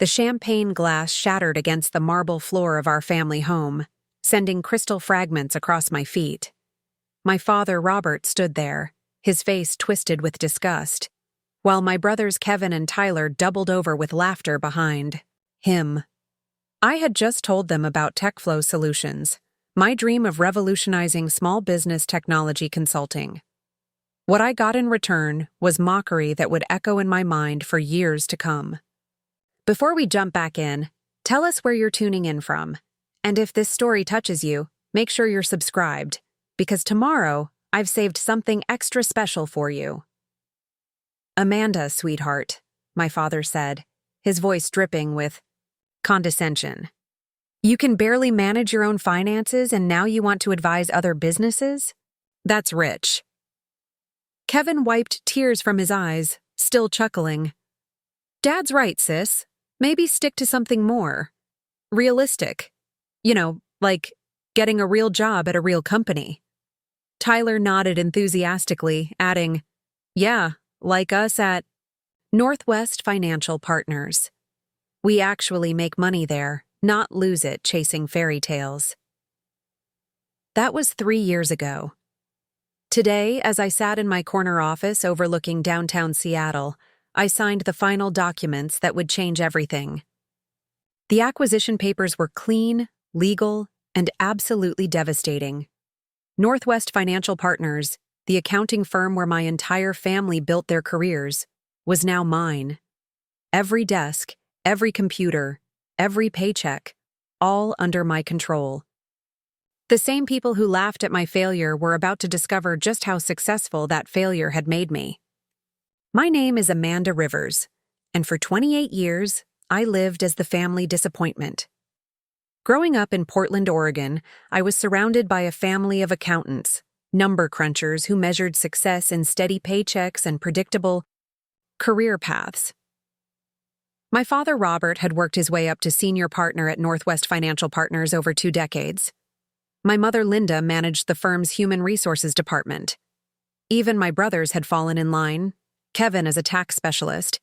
The champagne glass shattered against the marble floor of our family home, sending crystal fragments across my feet. My father, Robert, stood there, his face twisted with disgust, while my brothers Kevin and Tyler doubled over with laughter behind him. I had just told them about TechFlow Solutions, my dream of revolutionizing small business technology consulting. What I got in return was mockery that would echo in my mind for years to come. Before we jump back in, tell us where you're tuning in from. And if this story touches you, make sure you're subscribed, because tomorrow I've saved something extra special for you. Amanda, sweetheart, my father said, his voice dripping with condescension. You can barely manage your own finances and now you want to advise other businesses? That's rich. Kevin wiped tears from his eyes, still chuckling. Dad's right, sis. Maybe stick to something more realistic. Like getting a real job at a real company. Tyler nodded enthusiastically, adding, Yeah, like us at Northwest Financial Partners. We actually make money there, not lose it chasing fairy tales. That was 3 years ago. Today, as I sat in my corner office overlooking downtown Seattle, I signed the final documents that would change everything. The acquisition papers were clean, legal, and absolutely devastating. Northwest Financial Partners, the accounting firm where my entire family built their careers, was now mine. Every desk, every computer, every paycheck, all under my control. The same people who laughed at my failure were about to discover just how successful that failure had made me. My name is Amanda Rivers, and for 28 years, I lived as the family disappointment. Growing up in Portland, Oregon, I was surrounded by a family of accountants, number crunchers who measured success in steady paychecks and predictable career paths. My father, Robert, had worked his way up to senior partner at Northwest Financial Partners over 2 decades. My mother, Linda, managed the firm's human resources department. Even my brothers had fallen in line, Kevin as a tax specialist,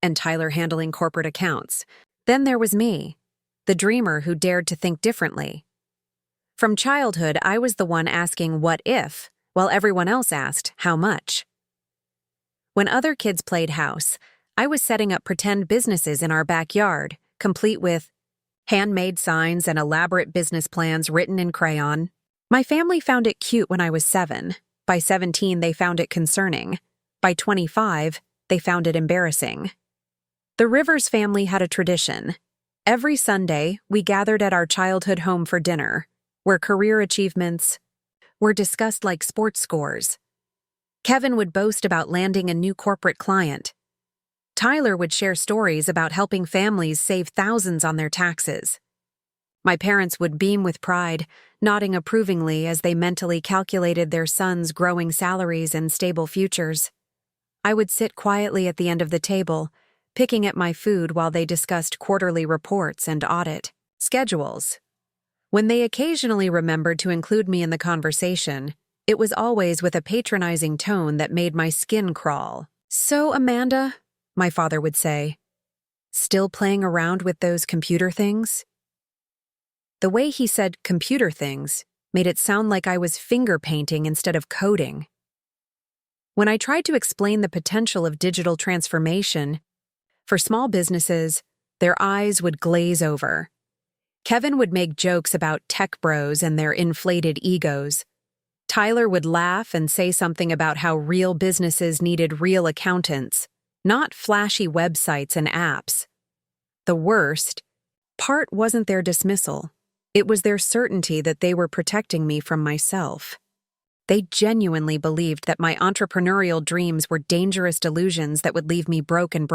and Tyler handling corporate accounts. Then there was me, the dreamer who dared to think differently. From childhood, I was the one asking what if, while everyone else asked how much. When other kids played house, I was setting up pretend businesses in our backyard, complete with handmade signs and elaborate business plans written in crayon. My family found it cute when I was 7. By 17, they found it concerning. By 25, they found it embarrassing. The Rivers family had a tradition. Every Sunday, we gathered at our childhood home for dinner, where career achievements were discussed like sports scores. Kevin would boast about landing a new corporate client. Tyler would share stories about helping families save thousands on their taxes. My parents would beam with pride, nodding approvingly as they mentally calculated their sons' growing salaries and stable futures. I would sit quietly at the end of the table, picking at my food while they discussed quarterly reports and audit schedules. When they occasionally remembered to include me in the conversation, it was always with a patronizing tone that made my skin crawl. So, Amanda, my father would say, still playing around with those computer things? The way he said computer things made it sound like I was finger painting instead of coding. When I tried to explain the potential of digital transformation for small businesses, their eyes would glaze over. Kevin would make jokes about tech bros and their inflated egos. Tyler would laugh and say something about how real businesses needed real accountants, not flashy websites and apps. The worst part wasn't their dismissal. It was their certainty that they were protecting me from myself. They genuinely believed that my entrepreneurial dreams were dangerous delusions that would leave me broken.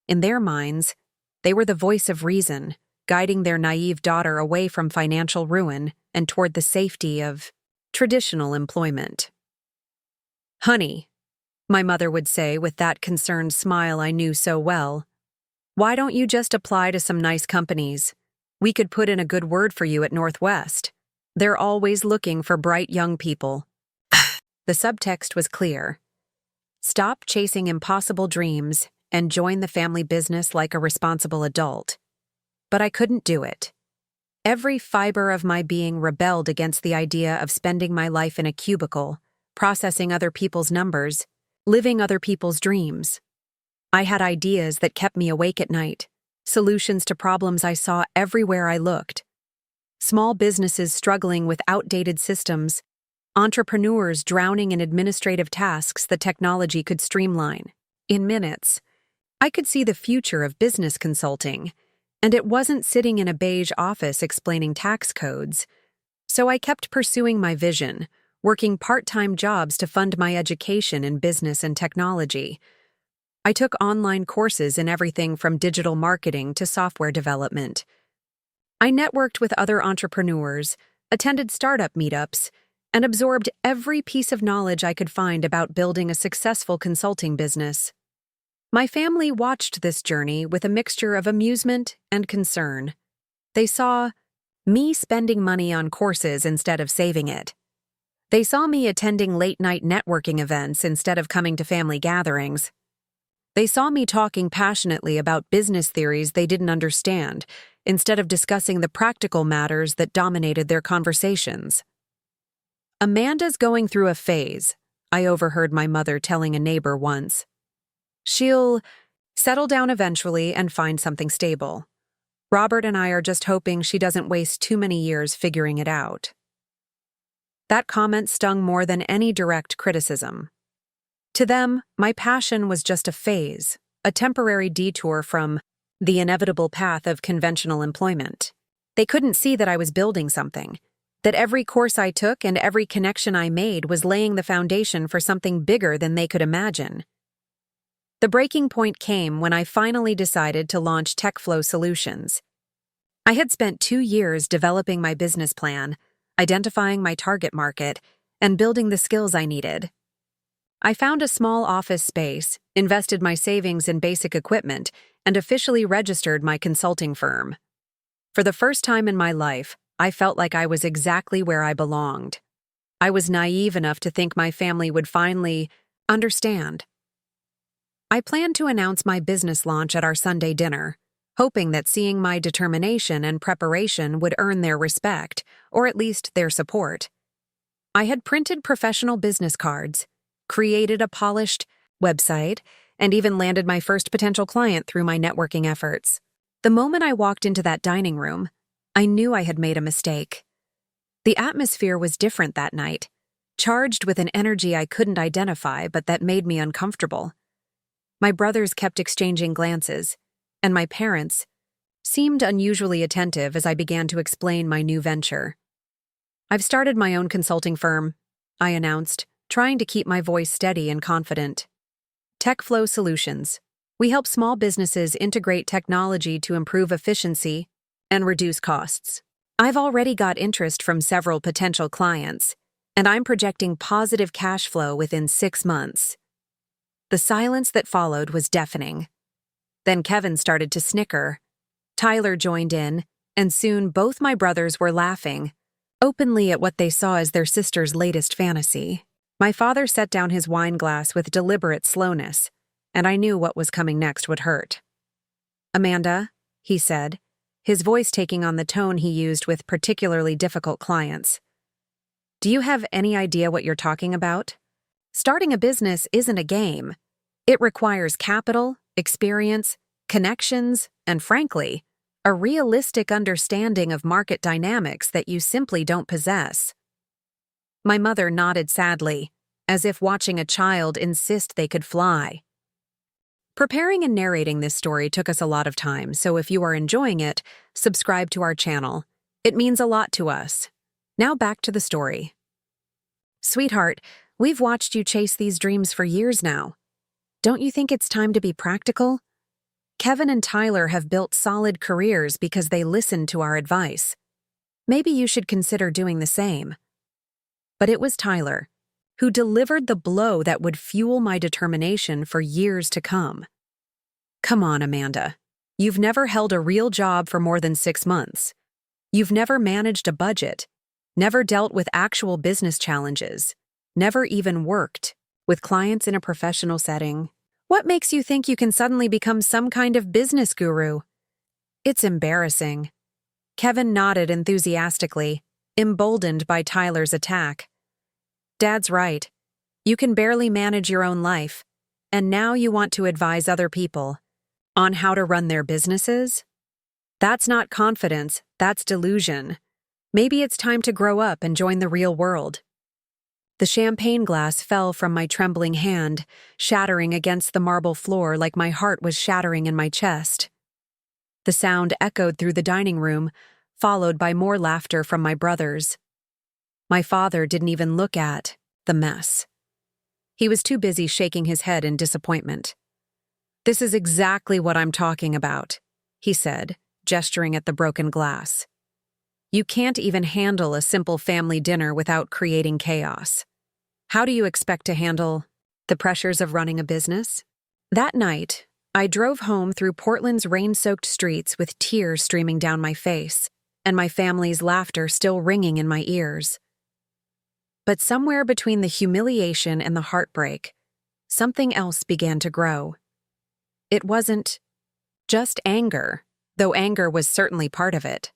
In their minds, they were the voice of reason, guiding their naive daughter away from financial ruin and toward the safety of traditional employment. Honey, my mother would say with that concerned smile I knew so well, why don't you just apply to some nice companies? We could put in a good word for you at Northwest. They're always looking for bright young people. The subtext was clear. Stop chasing impossible dreams and join the family business like a responsible adult. But I couldn't do it. Every fiber of my being rebelled against the idea of spending my life in a cubicle, processing other people's numbers, living other people's dreams. I had ideas that kept me awake at night, solutions to problems I saw everywhere I looked. Small businesses struggling with outdated systems, entrepreneurs drowning in administrative tasks that technology could streamline. In minutes, I could see the future of business consulting, and it wasn't sitting in a beige office explaining tax codes. So I kept pursuing my vision, working part-time jobs to fund my education in business and technology. I took online courses in everything from digital marketing to software development. I networked with other entrepreneurs, attended startup meetups, and absorbed every piece of knowledge I could find about building a successful consulting business. My family watched this journey with a mixture of amusement and concern. They saw me spending money on courses instead of saving it. They saw me attending late-night networking events instead of coming to family gatherings. They saw me talking passionately about business theories they didn't understand, instead of discussing the practical matters that dominated their conversations. "Amanda's going through a phase," I overheard my mother telling a neighbor once. "She'll settle down eventually and find something stable. Robert and I are just hoping she doesn't waste too many years figuring it out." That comment stung more than any direct criticism. To them, my passion was just a phase, a temporary detour from the inevitable path of conventional employment. They couldn't see that I was building something, that every course I took and every connection I made was laying the foundation for something bigger than they could imagine. The breaking point came when I finally decided to launch TechFlow Solutions. I had spent 2 years developing my business plan, identifying my target market, and building the skills I needed. I found a small office space, invested my savings in basic equipment, and officially registered my consulting firm. For the first time in my life, I felt like I was exactly where I belonged. I was naive enough to think my family would finally understand. I planned to announce my business launch at our Sunday dinner, hoping that seeing my determination and preparation would earn their respect, or at least their support. I had printed professional business cards, created a polished website, and even landed my first potential client through my networking efforts. The moment I walked into that dining room, I knew I had made a mistake. The atmosphere was different that night, charged with an energy I couldn't identify but that made me uncomfortable. My brothers kept exchanging glances, and my parents seemed unusually attentive as I began to explain my new venture. "I've started my own consulting firm," I announced, trying to keep my voice steady and confident. "TechFlow Solutions. We help small businesses integrate technology to improve efficiency and reduce costs. I've already got interest from several potential clients, and I'm projecting positive cash flow within 6 months." The silence that followed was deafening. Then Kevin started to snicker. Tyler joined in, and soon both my brothers were laughing, openly at what they saw as their sister's latest fantasy. My father set down his wine glass with deliberate slowness, and I knew what was coming next would hurt. "Amanda," he said, his voice taking on the tone he used with particularly difficult clients, "do you have any idea what you're talking about? Starting a business isn't a game. It requires capital, experience, connections, and frankly, a realistic understanding of market dynamics that you simply don't possess." My mother nodded sadly, as if watching a child insist they could fly. Preparing and narrating this story took us a lot of time, so if you are enjoying it, subscribe to our channel. It means a lot to us. Now back to the story. "Sweetheart, we've watched you chase these dreams for years now. Don't you think it's time to be practical? Kevin and Tyler have built solid careers because they listened to our advice. Maybe you should consider doing the same." But it was Tyler who delivered the blow that would fuel my determination for years to come. "Come on, Amanda. You've never held a real job for more than 6 months. You've never managed a budget, never dealt with actual business challenges, never even worked with clients in a professional setting. What makes you think you can suddenly become some kind of business guru? It's embarrassing. Kevin nodded enthusiastically, emboldened by Tyler's attack. Dad's right. You can barely manage your own life, and now you want to advise other people on how to run their businesses? That's not confidence, that's delusion. Maybe it's time to grow up and join the real world. The champagne glass fell from my trembling hand, shattering against the marble floor like my heart was shattering in my chest. The sound echoed through the dining room, followed by more laughter from my brothers. My father didn't even look at the mess. He was too busy shaking his head in disappointment. "This is exactly what I'm talking about," he said, gesturing at the broken glass. "You can't even handle a simple family dinner without creating chaos. How do you expect to handle the pressures of running a business?" That night, I drove home through Portland's rain-soaked streets with tears streaming down my face, and my family's laughter still ringing in my ears. But somewhere between the humiliation and the heartbreak, something else began to grow. It wasn't just anger, though anger was certainly part of it.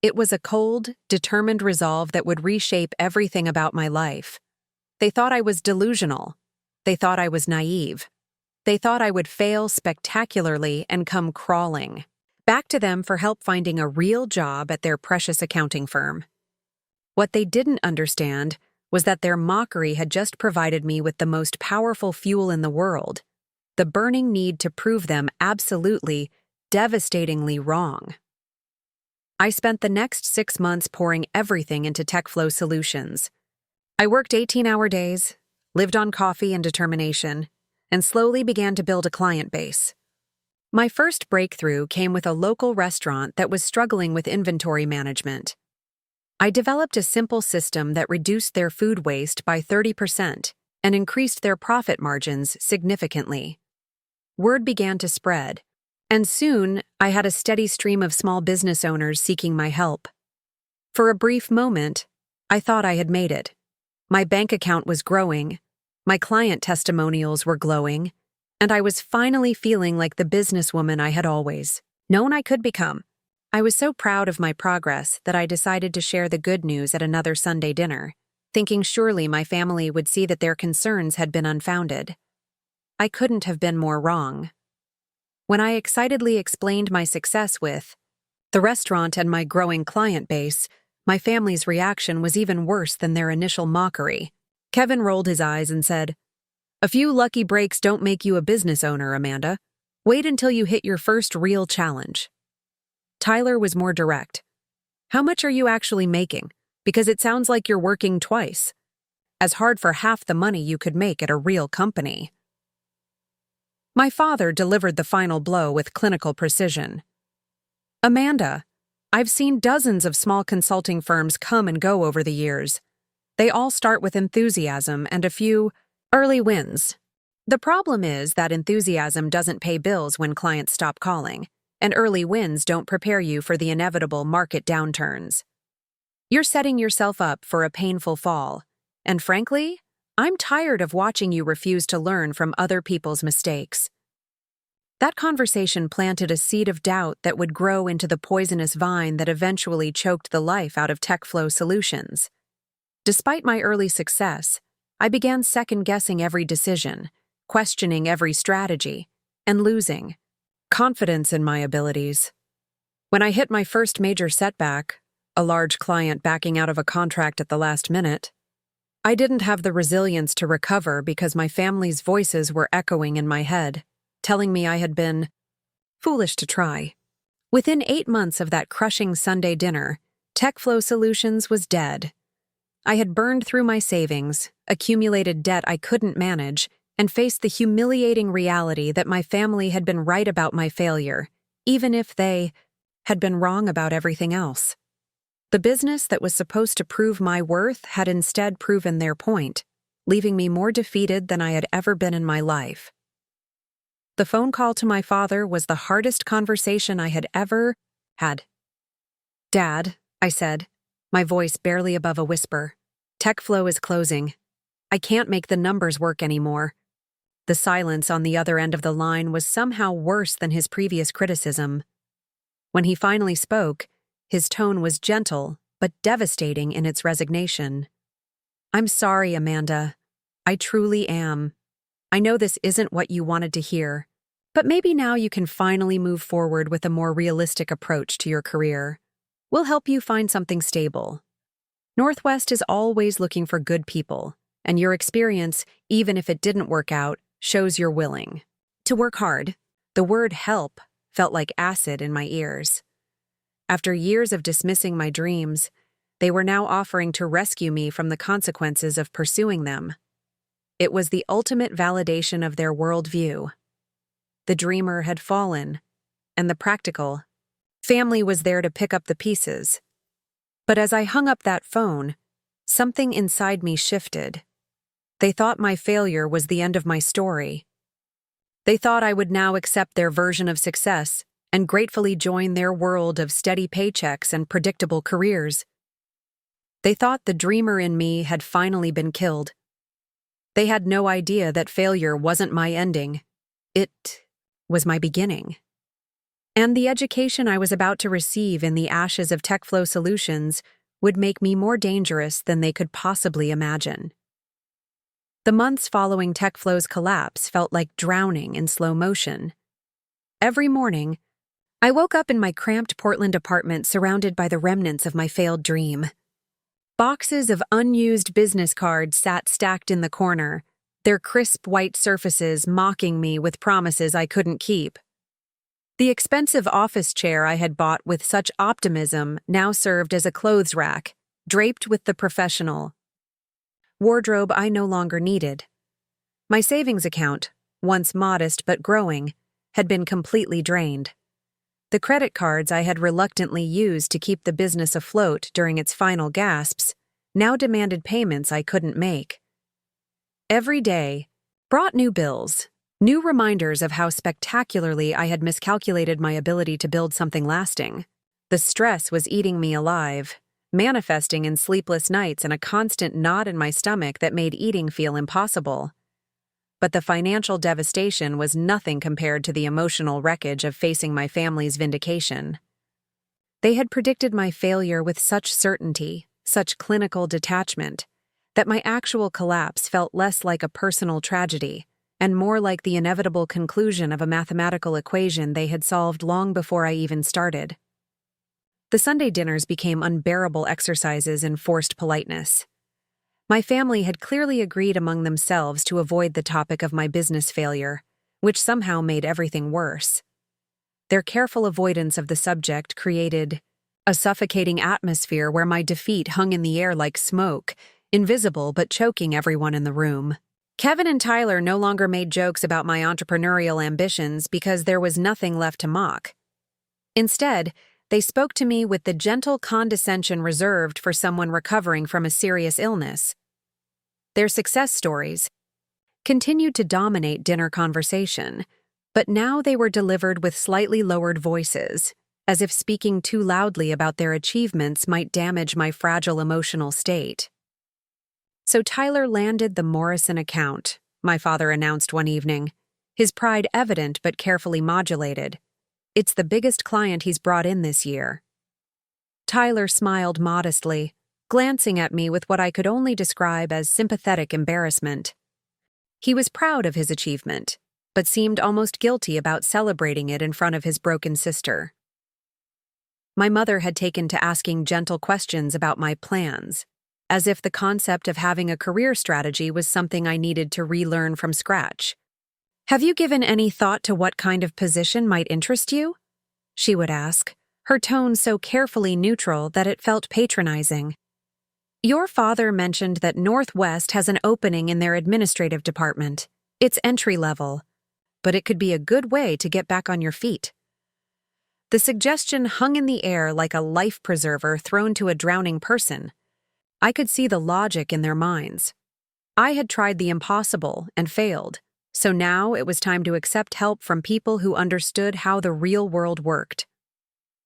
It was a cold, determined resolve that would reshape everything about my life. They thought I was delusional. They thought I was naive. They thought I would fail spectacularly and come crawling back to them for help finding a real job at their precious accounting firm. What they didn't understand was that their mockery had just provided me with the most powerful fuel in the world, the burning need to prove them absolutely, devastatingly wrong. I spent the next 6 months pouring everything into TechFlow Solutions. I worked 18-hour days, lived on coffee and determination, and slowly began to build a client base. My first breakthrough came with a local restaurant that was struggling with inventory management. I developed a simple system that reduced their food waste by 30% and increased their profit margins significantly. Word began to spread, and soon I had a steady stream of small business owners seeking my help. For a brief moment, I thought I had made it. My bank account was growing, my client testimonials were glowing, and I was finally feeling like the businesswoman I had always known I could become. I was so proud of my progress that I decided to share the good news at another Sunday dinner, thinking surely my family would see that their concerns had been unfounded. I couldn't have been more wrong. When I excitedly explained my success with the restaurant and my growing client base, my family's reaction was even worse than their initial mockery. Kevin rolled his eyes and said, "A few lucky breaks don't make you a business owner, Amanda. Wait until you hit your first real challenge." Tyler was more direct. "How much are you actually making? Because it sounds like you're working twice. As hard for half the money you could make at a real company." My father delivered the final blow with clinical precision. "Amanda, I've seen dozens of small consulting firms come and go over the years. They all start with enthusiasm and a few early wins. The problem is that enthusiasm doesn't pay bills when clients stop calling, and early wins don't prepare you for the inevitable market downturns. You're setting yourself up for a painful fall, and frankly, I'm tired of watching you refuse to learn from other people's mistakes." That conversation planted a seed of doubt that would grow into the poisonous vine that eventually choked the life out of TechFlow Solutions. Despite my early success, I began second-guessing every decision, questioning every strategy, and losing confidence in my abilities. When I hit my first major setback, a large client backing out of a contract at the last minute, I didn't have the resilience to recover because my family's voices were echoing in my head, telling me I had been foolish to try. Within 8 months of that crushing Sunday dinner, TechFlow Solutions was dead. I had burned through my savings, accumulated debt I couldn't manage, and faced the humiliating reality that my family had been right about my failure, even if they had been wrong about everything else. The business that was supposed to prove my worth had instead proven their point, leaving me more defeated than I had ever been in my life. The phone call to my father was the hardest conversation I had ever had. "Dad," I said, my voice barely above a whisper, "TechFlow is closing. I can't make the numbers work anymore." The silence on the other end of the line was somehow worse than his previous criticism. When he finally spoke, his tone was gentle but devastating in its resignation. "I'm sorry, Amanda. I truly am. I know this isn't what you wanted to hear, but maybe now you can finally move forward with a more realistic approach to your career. We'll help you find something stable. Northwest is always looking for good people, and your experience, even if it didn't work out, shows you're willing to work hard." The word help felt like acid in my ears. After years of dismissing my dreams, they were now offering to rescue me from the consequences of pursuing them. It was the ultimate validation of their worldview. The dreamer had fallen, and the practical family was there to pick up the pieces. But as I hung up that phone, something inside me shifted. They thought my failure was the end of my story. They thought I would now accept their version of success and gratefully join their world of steady paychecks and predictable careers. They thought the dreamer in me had finally been killed. They had no idea that failure wasn't my ending. It was my beginning. And the education I was about to receive in the ashes of TechFlow Solutions would make me more dangerous than they could possibly imagine. The months following TechFlow's collapse felt like drowning in slow motion. Every morning, I woke up in my cramped Portland apartment surrounded by the remnants of my failed dream. Boxes of unused business cards sat stacked in the corner, their crisp white surfaces mocking me with promises I couldn't keep. The expensive office chair I had bought with such optimism now served as a clothes rack, draped with the professional wardrobe I no longer needed. My savings account, once modest but growing, had been completely drained. The credit cards I had reluctantly used to keep the business afloat during its final gasps now demanded payments I couldn't make. Every day brought new bills, new reminders of how spectacularly I had miscalculated my ability to build something lasting. The stress was eating me alive, manifesting in sleepless nights and a constant knot in my stomach that made eating feel impossible. But the financial devastation was nothing compared to the emotional wreckage of facing my family's vindication. They had predicted my failure with such certainty, such clinical detachment, that my actual collapse felt less like a personal tragedy and more like the inevitable conclusion of a mathematical equation they had solved long before I even started. The Sunday dinners became unbearable exercises in forced politeness. My family had clearly agreed among themselves to avoid the topic of my business failure, which somehow made everything worse. Their careful avoidance of the subject created a suffocating atmosphere where my defeat hung in the air like smoke, invisible but choking everyone in the room. Kevin and Tyler no longer made jokes about my entrepreneurial ambitions because there was nothing left to mock. Instead, they spoke to me with the gentle condescension reserved for someone recovering from a serious illness. Their success stories continued to dominate dinner conversation, but now they were delivered with slightly lowered voices, as if speaking too loudly about their achievements might damage my fragile emotional state. So Tyler landed the Morrison account, my father announced one evening, his pride evident but carefully modulated. It's the biggest client he's brought in this year. Tyler smiled modestly, glancing at me with what I could only describe as sympathetic embarrassment. He was proud of his achievement, but seemed almost guilty about celebrating it in front of his broken sister. My mother had taken to asking gentle questions about my plans, as if the concept of having a career strategy was something I needed to relearn from scratch. "Have you given any thought to what kind of position might interest you?" she would ask, her tone so carefully neutral that it felt patronizing. "Your father mentioned that Northwest has an opening in their administrative department. It's entry-level, but it could be a good way to get back on your feet." The suggestion hung in the air like a life preserver thrown to a drowning person. I could see the logic in their minds. I had tried the impossible and failed, so now it was time to accept help from people who understood how the real world worked.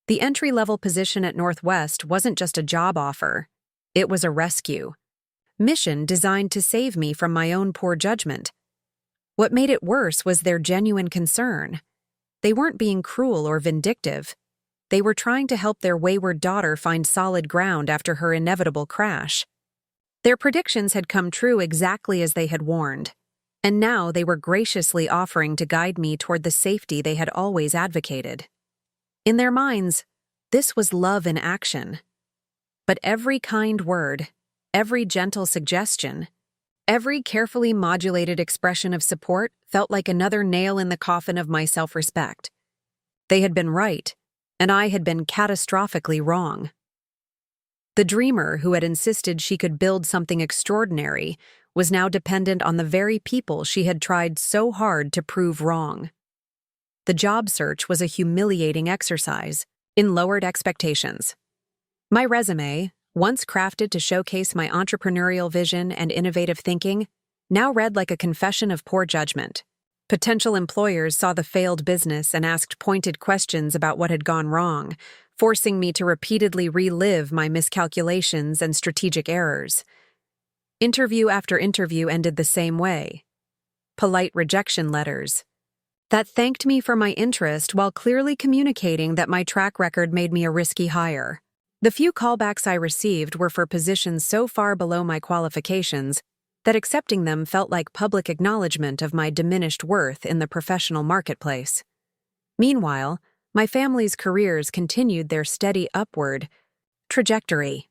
The entry-level position at Northwest wasn't just a job offer. It was a rescue mission designed to save me from my own poor judgment. What made it worse was their genuine concern. They weren't being cruel or vindictive. They were trying to help their wayward daughter find solid ground after her inevitable crash. Their predictions had come true exactly as they had warned, and now they were graciously offering to guide me toward the safety they had always advocated. In their minds, this was love in action. But every kind word, every gentle suggestion, every carefully modulated expression of support felt like another nail in the coffin of my self-respect. They had been right, and I had been catastrophically wrong. The dreamer who had insisted she could build something extraordinary was now dependent on the very people she had tried so hard to prove wrong. The job search was a humiliating exercise in lowered expectations. My resume, once crafted to showcase my entrepreneurial vision and innovative thinking, now read like a confession of poor judgment. Potential employers saw the failed business and asked pointed questions about what had gone wrong, forcing me to repeatedly relive my miscalculations and strategic errors. Interview after interview ended the same way. Polite rejection letters that thanked me for my interest while clearly communicating that my track record made me a risky hire. The few callbacks I received were for positions so far below my qualifications that accepting them felt like public acknowledgement of my diminished worth in the professional marketplace. Meanwhile, my family's careers continued their steady upward trajectory.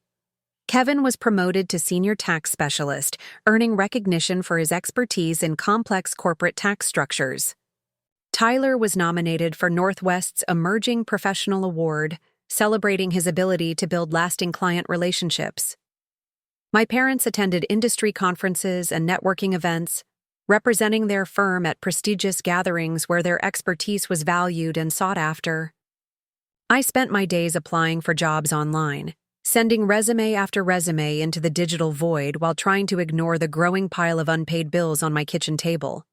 Kevin was promoted to senior tax specialist, earning recognition for his expertise in complex corporate tax structures. Tyler was nominated for Northwest's Emerging Professional Award, celebrating his ability to build lasting client relationships. My parents attended industry conferences and networking events, representing their firm at prestigious gatherings where their expertise was valued and sought after. I spent my days applying for jobs online, sending resume after resume into the digital void while trying to ignore the growing pile of unpaid bills on my kitchen table.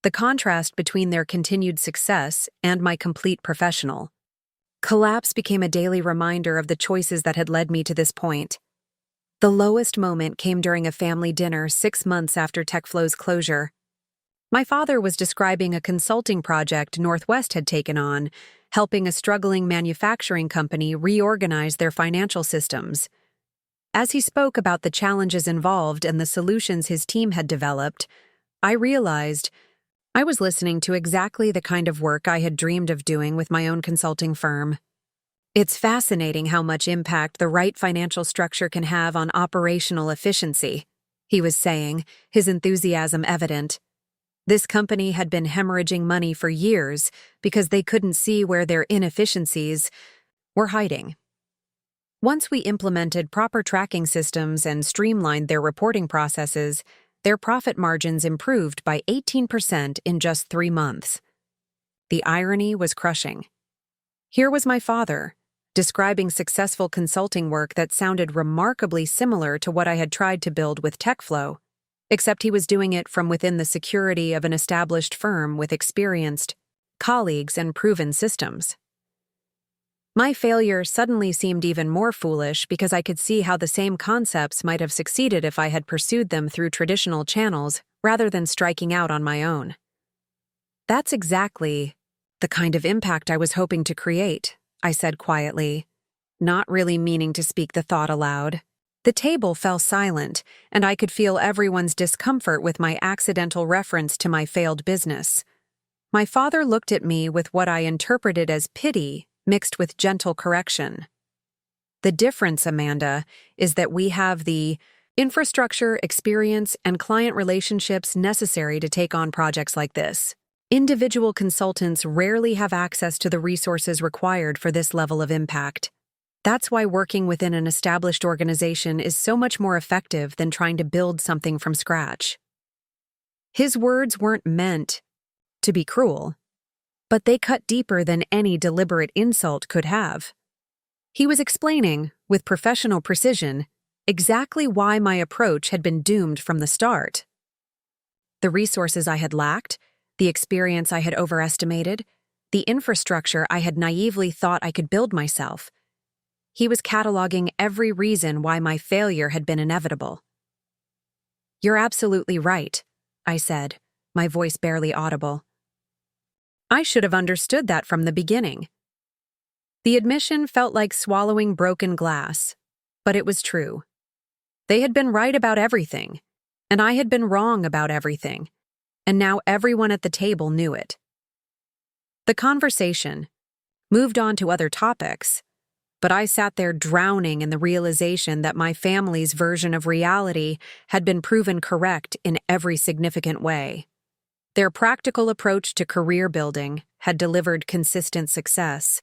The contrast between their continued success and my complete professional collapse became a daily reminder of the choices that had led me to this point. The lowest moment came during a family dinner 6 months after TechFlow's closure. My father was describing a consulting project Northwest had taken on, helping a struggling manufacturing company reorganize their financial systems. As he spoke about the challenges involved and the solutions his team had developed, I realized I was listening to exactly the kind of work I had dreamed of doing with my own consulting firm. It's fascinating how much impact the right financial structure can have on operational efficiency, he was saying, his enthusiasm evident. This company had been hemorrhaging money for years because they couldn't see where their inefficiencies were hiding. Once we implemented proper tracking systems and streamlined their reporting processes, their profit margins improved by 18% in just 3 months. The irony was crushing. Here was my father, describing successful consulting work that sounded remarkably similar to what I had tried to build with TechFlow, except he was doing it from within the security of an established firm with experienced colleagues and proven systems. My failure suddenly seemed even more foolish because I could see how the same concepts might have succeeded if I had pursued them through traditional channels rather than striking out on my own. That's exactly the kind of impact I was hoping to create, I said quietly, not really meaning to speak the thought aloud. The table fell silent, and I could feel everyone's discomfort with my accidental reference to my failed business. My father looked at me with what I interpreted as pity mixed with gentle correction. The difference, Amanda, is that we have the infrastructure, experience, and client relationships necessary to take on projects like this. Individual consultants rarely have access to the resources required for this level of impact. That's why working within an established organization is so much more effective than trying to build something from scratch. His words weren't meant to be cruel, but they cut deeper than any deliberate insult could have. He was explaining, with professional precision, exactly why my approach had been doomed from the start. The resources I had lacked, the experience I had overestimated, the infrastructure I had naively thought I could build myself. He was cataloging every reason why my failure had been inevitable. "You're absolutely right," I said, my voice barely audible. I should have understood that from the beginning. The admission felt like swallowing broken glass, but it was true. They had been right about everything, and I had been wrong about everything, and now everyone at the table knew it. The conversation moved on to other topics, but I sat there drowning in the realization that my family's version of reality had been proven correct in every significant way. Their practical approach to career building had delivered consistent success.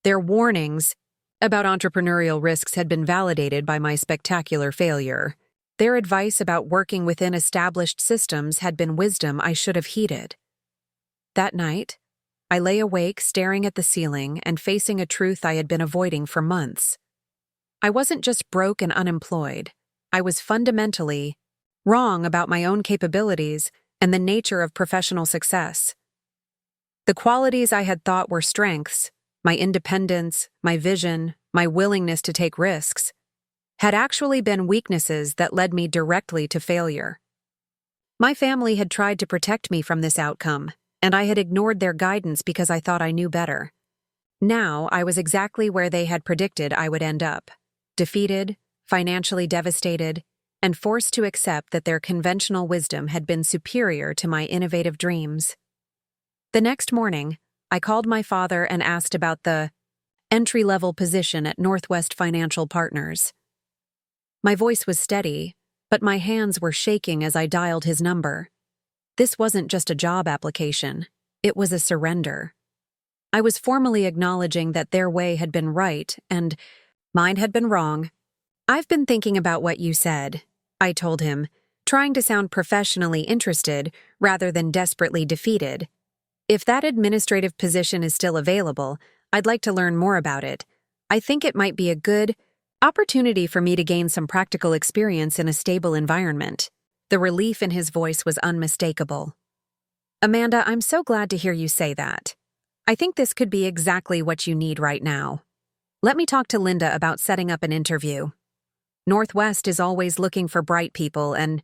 Their warnings about entrepreneurial risks had been validated by my spectacular failure. Their advice about working within established systems had been wisdom I should have heeded. That night, I lay awake staring at the ceiling and facing a truth I had been avoiding for months. I wasn't just broke and unemployed. I was fundamentally wrong about my own capabilities and the nature of professional success. The qualities I had thought were strengths, my independence, my vision, my willingness to take risks, had actually been weaknesses that led me directly to failure. My family had tried to protect me from this outcome, and I had ignored their guidance because I thought I knew better. Now I was exactly where they had predicted I would end up, defeated, financially devastated, and forced to accept that their conventional wisdom had been superior to my innovative dreams. The next morning, I called my father and asked about the entry-level position at Northwest Financial Partners. My voice was steady, but my hands were shaking as I dialed his number. This wasn't just a job application, it was a surrender. I was formally acknowledging that their way had been right and mine had been wrong. "I've been thinking about what you said," I told him, trying to sound professionally interested rather than desperately defeated. "If that administrative position is still available, I'd like to learn more about it. I think it might be a good opportunity for me to gain some practical experience in a stable environment." The relief in his voice was unmistakable. "Amanda, I'm so glad to hear you say that. I think this could be exactly what you need right now. Let me talk to Linda about setting up an interview. Northwest is always looking for bright people, and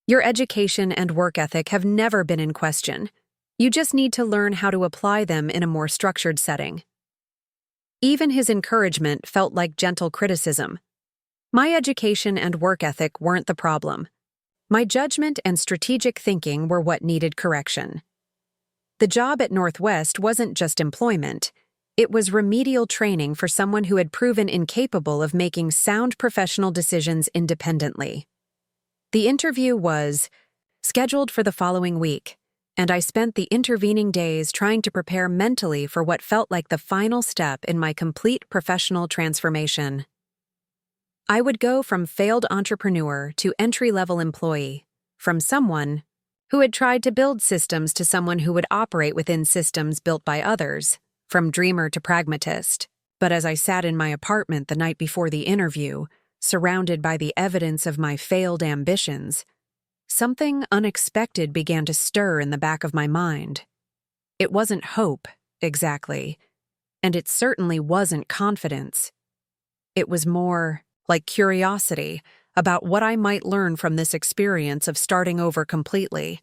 your education and work ethic have never been in question. You just need to learn how to apply them in a more structured setting." Even his encouragement felt like gentle criticism. My education and work ethic weren't the problem. My judgment and strategic thinking were what needed correction. The job at Northwest wasn't just employment. It was remedial training for someone who had proven incapable of making sound professional decisions independently. The interview was scheduled for the following week, and I spent the intervening days trying to prepare mentally for what felt like the final step in my complete professional transformation. I would go from failed entrepreneur to entry-level employee, from someone who had tried to build systems to someone who would operate within systems built by others, from dreamer to pragmatist. But as I sat in my apartment the night before the interview, surrounded by the evidence of my failed ambitions, something unexpected began to stir in the back of my mind. It wasn't hope, exactly, and it certainly wasn't confidence. It was more like curiosity about what I might learn from this experience of starting over completely.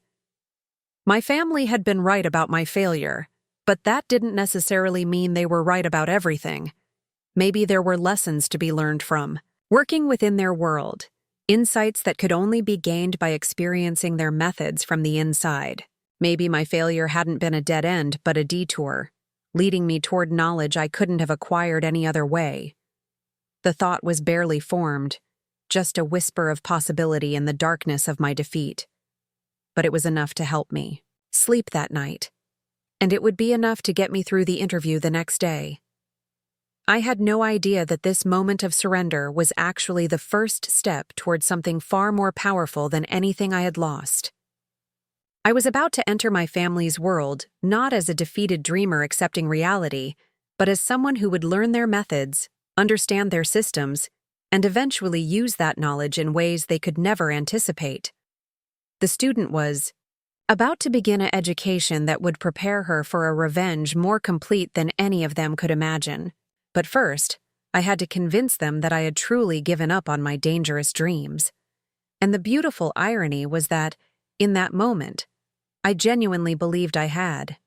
My family had been right about my failure, but that didn't necessarily mean they were right about everything. Maybe there were lessons to be learned from working within their world, insights that could only be gained by experiencing their methods from the inside. Maybe my failure hadn't been a dead end but a detour, leading me toward knowledge I couldn't have acquired any other way. The thought was barely formed, just a whisper of possibility in the darkness of my defeat. But it was enough to help me sleep that night, and it would be enough to get me through the interview the next day. I had no idea that this moment of surrender was actually the first step toward something far more powerful than anything I had lost. I was about to enter my family's world not as a defeated dreamer accepting reality, but as someone who would learn their methods, understand their systems, and eventually use that knowledge in ways they could never anticipate. The student was about to begin an education that would prepare her for a revenge more complete than any of them could imagine. But first, I had to convince them that I had truly given up on my dangerous dreams. And the beautiful irony was that, in that moment, I genuinely believed I had.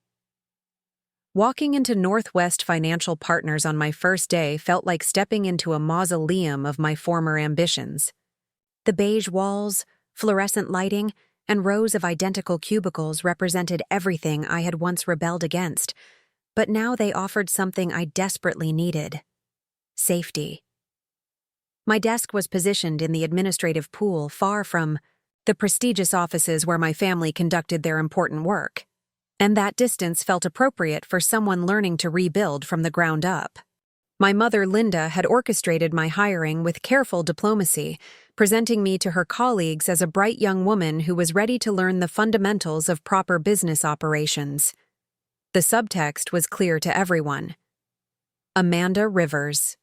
Walking into Northwest Financial Partners on my first day felt like stepping into a mausoleum of my former ambitions. The beige walls, fluorescent lighting, and rows of identical cubicles represented everything I had once rebelled against, but now they offered something I desperately needed: safety. My desk was positioned in the administrative pool, far from the prestigious offices where my family conducted their important work, and that distance felt appropriate for someone learning to rebuild from the ground up. My mother, Linda, had orchestrated my hiring with careful diplomacy, presenting me to her colleagues as a bright young woman who was ready to learn the fundamentals of proper business operations. The subtext was clear to everyone. Amanda Rivers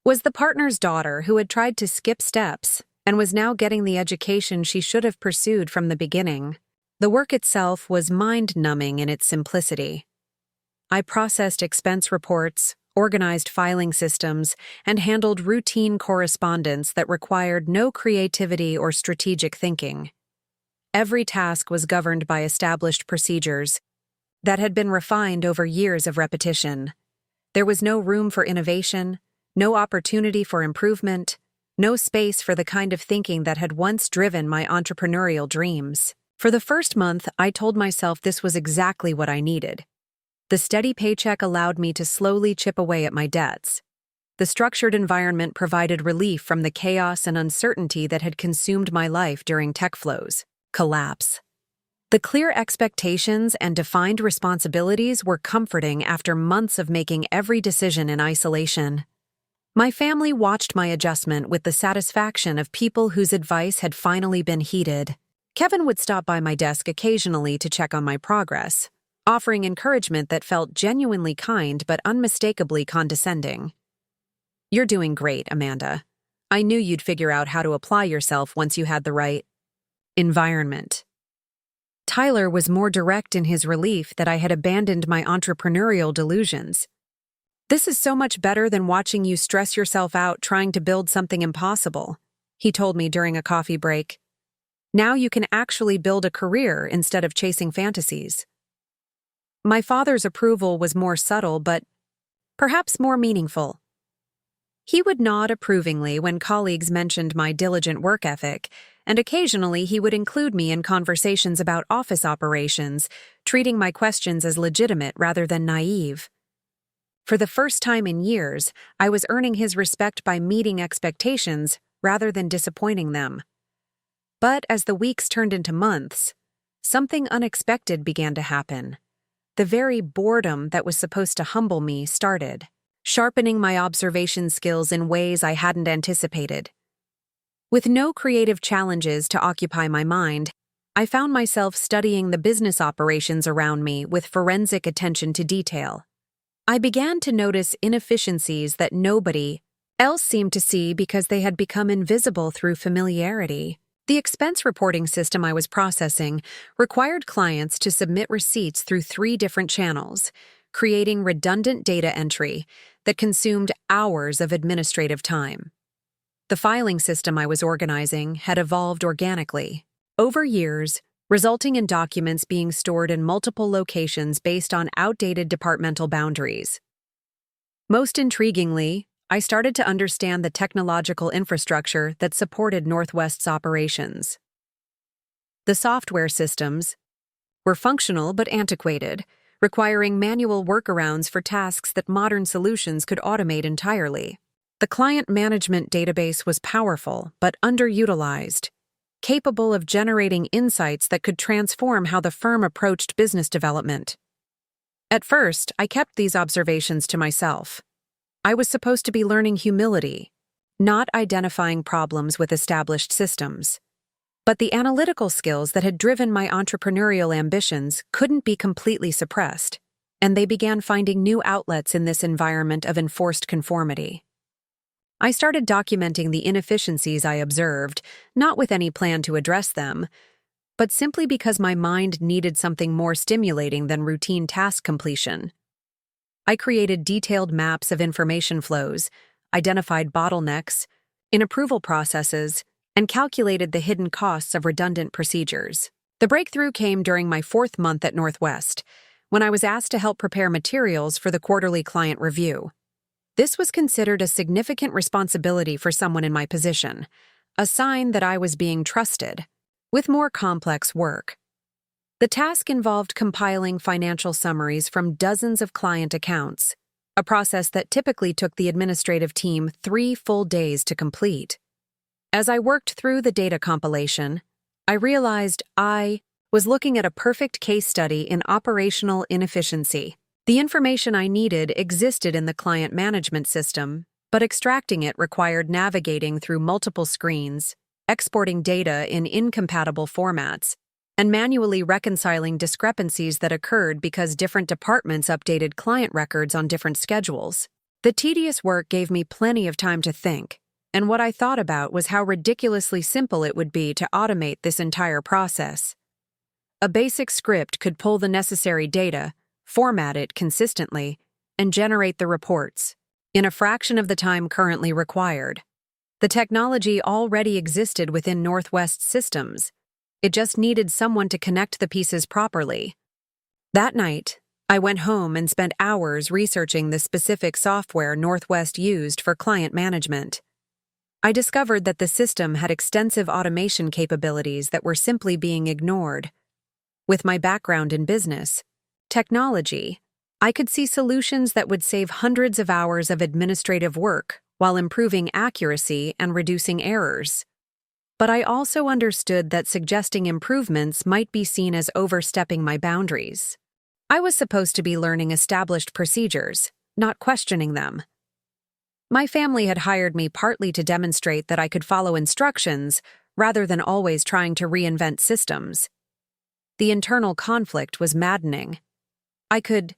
was the partner's daughter who had tried to skip steps and was now getting the education she should have pursued from the beginning. The work itself was mind-numbing in its simplicity. I processed expense reports, organized filing systems, and handled routine correspondence that required no creativity or strategic thinking. Every task was governed by established procedures that had been refined over years of repetition. There was no room for innovation, no opportunity for improvement, no space for the kind of thinking that had once driven my entrepreneurial dreams. For the first month, I told myself this was exactly what I needed. The steady paycheck allowed me to slowly chip away at my debts. The structured environment provided relief from the chaos and uncertainty that had consumed my life during TechFlow's collapse. The clear expectations and defined responsibilities were comforting after months of making every decision in isolation. My family watched my adjustment with the satisfaction of people whose advice had finally been heeded. Kevin would stop by my desk occasionally to check on my progress, offering encouragement that felt genuinely kind but unmistakably condescending. "You're doing great, Amanda. I knew you'd figure out how to apply yourself once you had the right environment." Tyler was more direct in his relief that I had abandoned my entrepreneurial delusions. "This is so much better than watching you stress yourself out trying to build something impossible," he told me during a coffee break. "Now you can actually build a career instead of chasing fantasies." My father's approval was more subtle but perhaps more meaningful. He would nod approvingly when colleagues mentioned my diligent work ethic, and occasionally he would include me in conversations about office operations, treating my questions as legitimate rather than naive. For the first time in years, I was earning his respect by meeting expectations rather than disappointing them. But as the weeks turned into months, something unexpected began to happen. The very boredom that was supposed to humble me started, sharpening my observation skills in ways I hadn't anticipated. With no creative challenges to occupy my mind, I found myself studying the business operations around me with forensic attention to detail. I began to notice inefficiencies that nobody else seemed to see because they had become invisible through familiarity. The expense reporting system I was processing required clients to submit receipts through 3 different channels, creating redundant data entry that consumed hours of administrative time. The filing system I was organizing had evolved organically over years, resulting in documents being stored in multiple locations based on outdated departmental boundaries. Most intriguingly, I started to understand the technological infrastructure that supported Northwest's operations. The software systems were functional but antiquated, requiring manual workarounds for tasks that modern solutions could automate entirely. The client management database was powerful but underutilized, capable of generating insights that could transform how the firm approached business development. At first, I kept these observations to myself. I was supposed to be learning humility, not identifying problems with established systems. But the analytical skills that had driven my entrepreneurial ambitions couldn't be completely suppressed, and they began finding new outlets in this environment of enforced conformity. I started documenting the inefficiencies I observed, not with any plan to address them, but simply because my mind needed something more stimulating than routine task completion. I created detailed maps of information flows, identified bottlenecks in approval processes, and calculated the hidden costs of redundant procedures. The breakthrough came during my 4th month at Northwest, when I was asked to help prepare materials for the quarterly client review. This was considered a significant responsibility for someone in my position, a sign that I was being trusted with more complex work. The task involved compiling financial summaries from dozens of client accounts, a process that typically took the administrative team 3 full days to complete. As I worked through the data compilation, I realized I was looking at a perfect case study in operational inefficiency. The information I needed existed in the client management system, but extracting it required navigating through multiple screens, exporting data in incompatible formats, and manually reconciling discrepancies that occurred because different departments updated client records on different schedules. The tedious work gave me plenty of time to think, and what I thought about was how ridiculously simple it would be to automate this entire process. A basic script could pull the necessary data, format it consistently, and generate the reports in a fraction of the time currently required. The technology already existed within Northwest systems. It just needed someone to connect the pieces properly. That night, I went home and spent hours researching the specific software Northwest used for client management. I discovered that the system had extensive automation capabilities that were simply being ignored. With my background in business technology, I could see solutions that would save hundreds of hours of administrative work while improving accuracy and reducing errors. But I also understood that suggesting improvements might be seen as overstepping my boundaries. I was supposed to be learning established procedures, not questioning them. My family had hired me partly to demonstrate that I could follow instructions rather than always trying to reinvent systems. The internal conflict was maddening. I could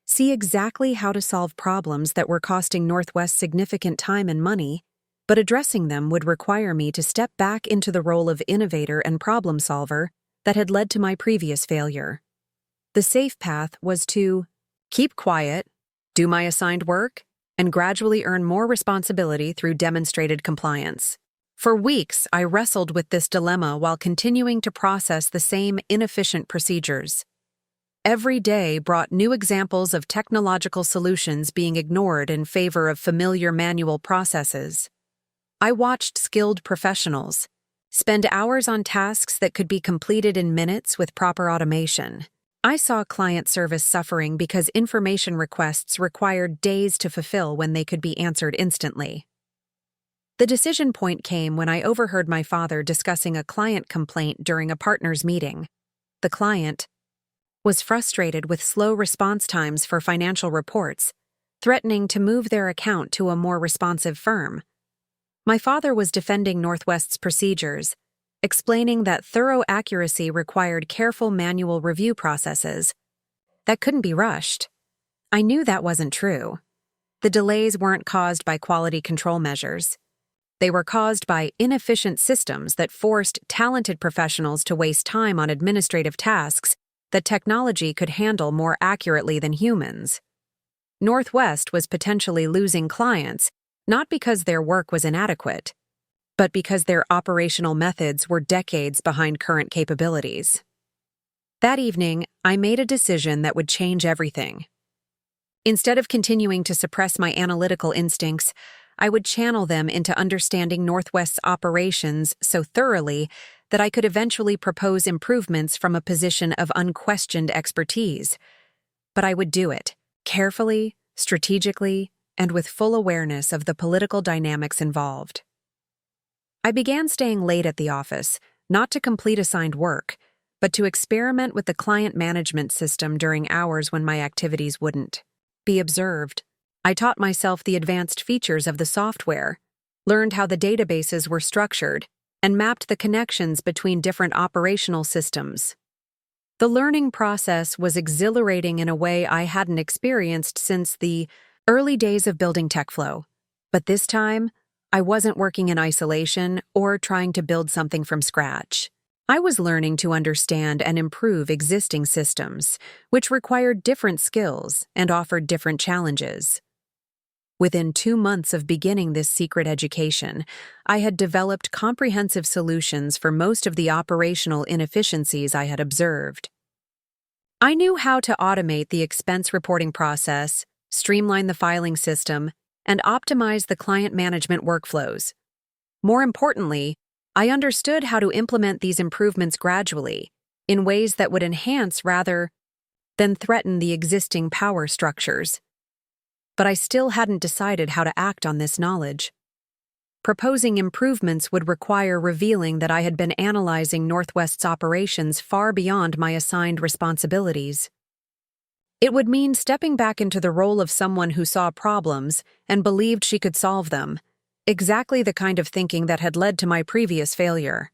see exactly how to solve problems that were costing Northwest significant time and money, but addressing them would require me to step back into the role of innovator and problem solver that had led to my previous failure. The safe path was to keep quiet, do my assigned work, and gradually earn more responsibility through demonstrated compliance. For weeks, I wrestled with this dilemma while continuing to process the same inefficient procedures. Every day brought new examples of technological solutions being ignored in favor of familiar manual processes. I watched skilled professionals spend hours on tasks that could be completed in minutes with proper automation. I saw client service suffering because information requests required days to fulfill when they could be answered instantly. The decision point came when I overheard my father discussing a client complaint during a partners' meeting. The client was frustrated with slow response times for financial reports, threatening to move their account to a more responsive firm. My father was defending Northwest's procedures, explaining that thorough accuracy required careful manual review processes that couldn't be rushed. I knew that wasn't true. The delays weren't caused by quality control measures. They were caused by inefficient systems that forced talented professionals to waste time on administrative tasks that technology could handle more accurately than humans. Northwest was potentially losing clients, not because their work was inadequate, but because their operational methods were decades behind current capabilities. That evening, I made a decision that would change everything. Instead of continuing to suppress my analytical instincts, I would channel them into understanding Northwest's operations so thoroughly that I could eventually propose improvements from a position of unquestioned expertise. But I would do it carefully, strategically, and with full awareness of the political dynamics involved. I began staying late at the office, not to complete assigned work, but to experiment with the client management system during hours when my activities wouldn't be observed. I taught myself the advanced features of the software, learned how the databases were structured, and mapped the connections between different operational systems. The learning process was exhilarating in a way I hadn't experienced since the early days of building TechFlow. But this time, I wasn't working in isolation or trying to build something from scratch. I was learning to understand and improve existing systems, which required different skills and offered different challenges. Within 2 months of beginning this secret education, I had developed comprehensive solutions for most of the operational inefficiencies I had observed. I knew how to automate the expense reporting process, streamline the filing system, and optimize the client management workflows. More importantly, I understood how to implement these improvements gradually, in ways that would enhance rather than threaten the existing power structures. But I still hadn't decided how to act on this knowledge. Proposing improvements would require revealing that I had been analyzing Northwest's operations far beyond my assigned responsibilities. It would mean stepping back into the role of someone who saw problems and believed she could solve them, exactly the kind of thinking that had led to my previous failure.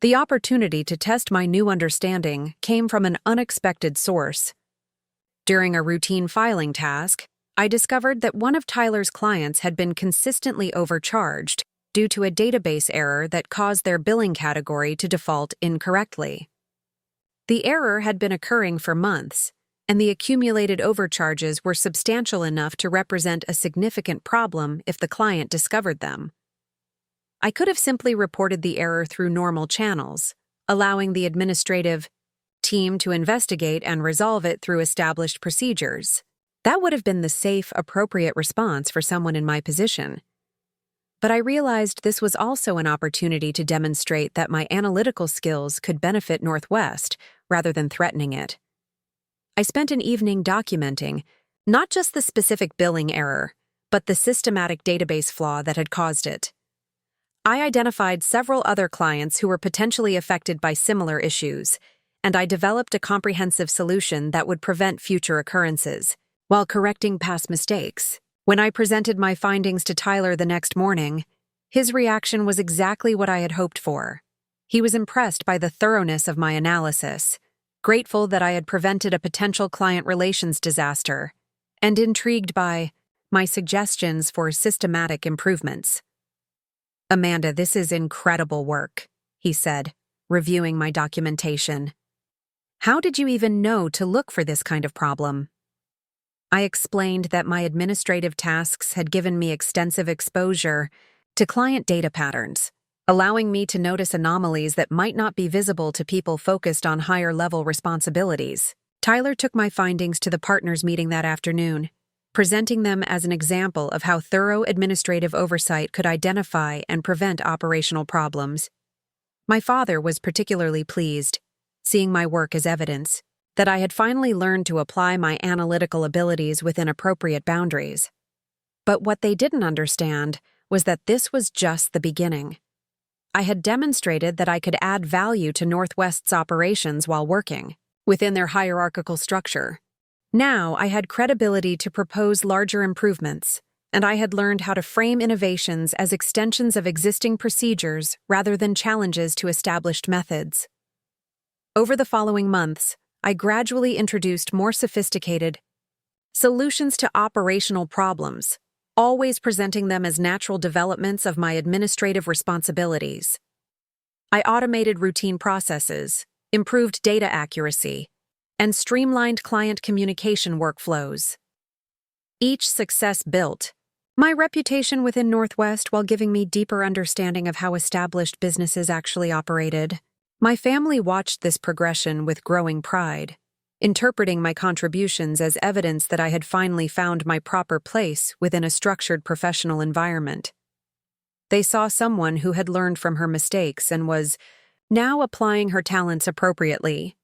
The opportunity to test my new understanding came from an unexpected source. During a routine filing task, I discovered that one of Tyler's clients had been consistently overcharged due to a database error that caused their billing category to default incorrectly. The error had been occurring for months, and the accumulated overcharges were substantial enough to represent a significant problem if the client discovered them. I could have simply reported the error through normal channels, allowing the administrative team to investigate and resolve it through established procedures. That would have been the safe, appropriate response for someone in my position. But I realized this was also an opportunity to demonstrate that my analytical skills could benefit Northwest rather than threatening it. I spent an evening documenting not just the specific billing error, but the systematic database flaw that had caused it. I identified several other clients who were potentially affected by similar issues, and I developed a comprehensive solution that would prevent future occurrences, while correcting past mistakes. When I presented my findings to Tyler the next morning, his reaction was exactly what I had hoped for. He was impressed by the thoroughness of my analysis, grateful that I had prevented a potential client relations disaster, and intrigued by my suggestions for systematic improvements. "Amanda, this is incredible work," he said, reviewing my documentation. "How did you even know to look for this kind of problem?" I explained that my administrative tasks had given me extensive exposure to client data patterns, allowing me to notice anomalies that might not be visible to people focused on higher-level responsibilities. Tyler took my findings to the partners meeting that afternoon, presenting them as an example of how thorough administrative oversight could identify and prevent operational problems. My father was particularly pleased, seeing my work as evidence that I had finally learned to apply my analytical abilities within appropriate boundaries. But what they didn't understand was that this was just the beginning. I had demonstrated that I could add value to Northwest's operations while working within their hierarchical structure. Now I had credibility to propose larger improvements, and I had learned how to frame innovations as extensions of existing procedures rather than challenges to established methods. Over the following months, I gradually introduced more sophisticated solutions to operational problems, always presenting them as natural developments of my administrative responsibilities. I automated routine processes, improved data accuracy, and streamlined client communication workflows. Each success built my reputation within Northwest while giving me deeper understanding of how established businesses actually operated. My family watched this progression with growing pride, interpreting my contributions as evidence that I had finally found my proper place within a structured professional environment. They saw someone who had learned from her mistakes and was now applying her talents appropriately.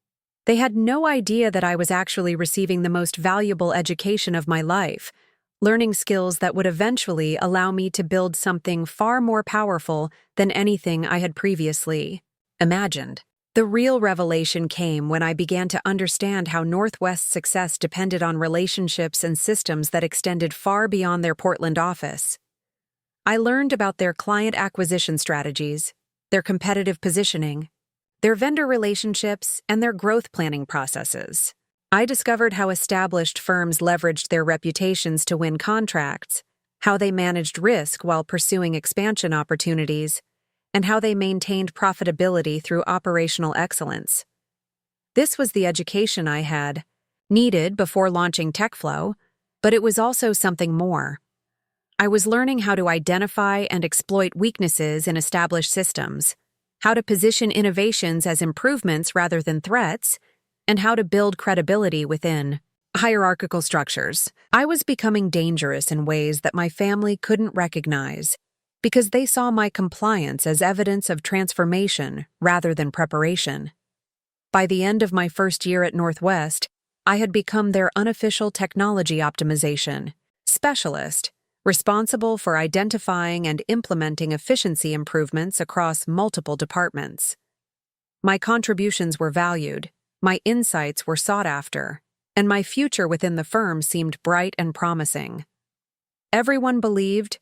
They had no idea that I was actually receiving the most valuable education of my life, learning skills that would eventually allow me to build something far more powerful than anything I had previously imagined. The real revelation came when I began to understand how Northwest's success depended on relationships and systems that extended far beyond their Portland office. I learned about their client acquisition strategies, their competitive positioning, their vendor relationships, and their growth planning processes. I discovered how established firms leveraged their reputations to win contracts, how they managed risk while pursuing expansion opportunities, and how they maintained profitability through operational excellence. This was the education I had needed before launching TechFlow, but it was also something more. I was learning how to identify and exploit weaknesses in established systems, how to position innovations as improvements rather than threats, and how to build credibility within hierarchical structures. I was becoming dangerous in ways that my family couldn't recognize because they saw my compliance as evidence of transformation rather than preparation. By the end of my first year at Northwest, I had become their unofficial technology optimization specialist, responsible for identifying and implementing efficiency improvements across multiple departments. My contributions were valued, my insights were sought after, and my future within the firm seemed bright and promising. Everyone believed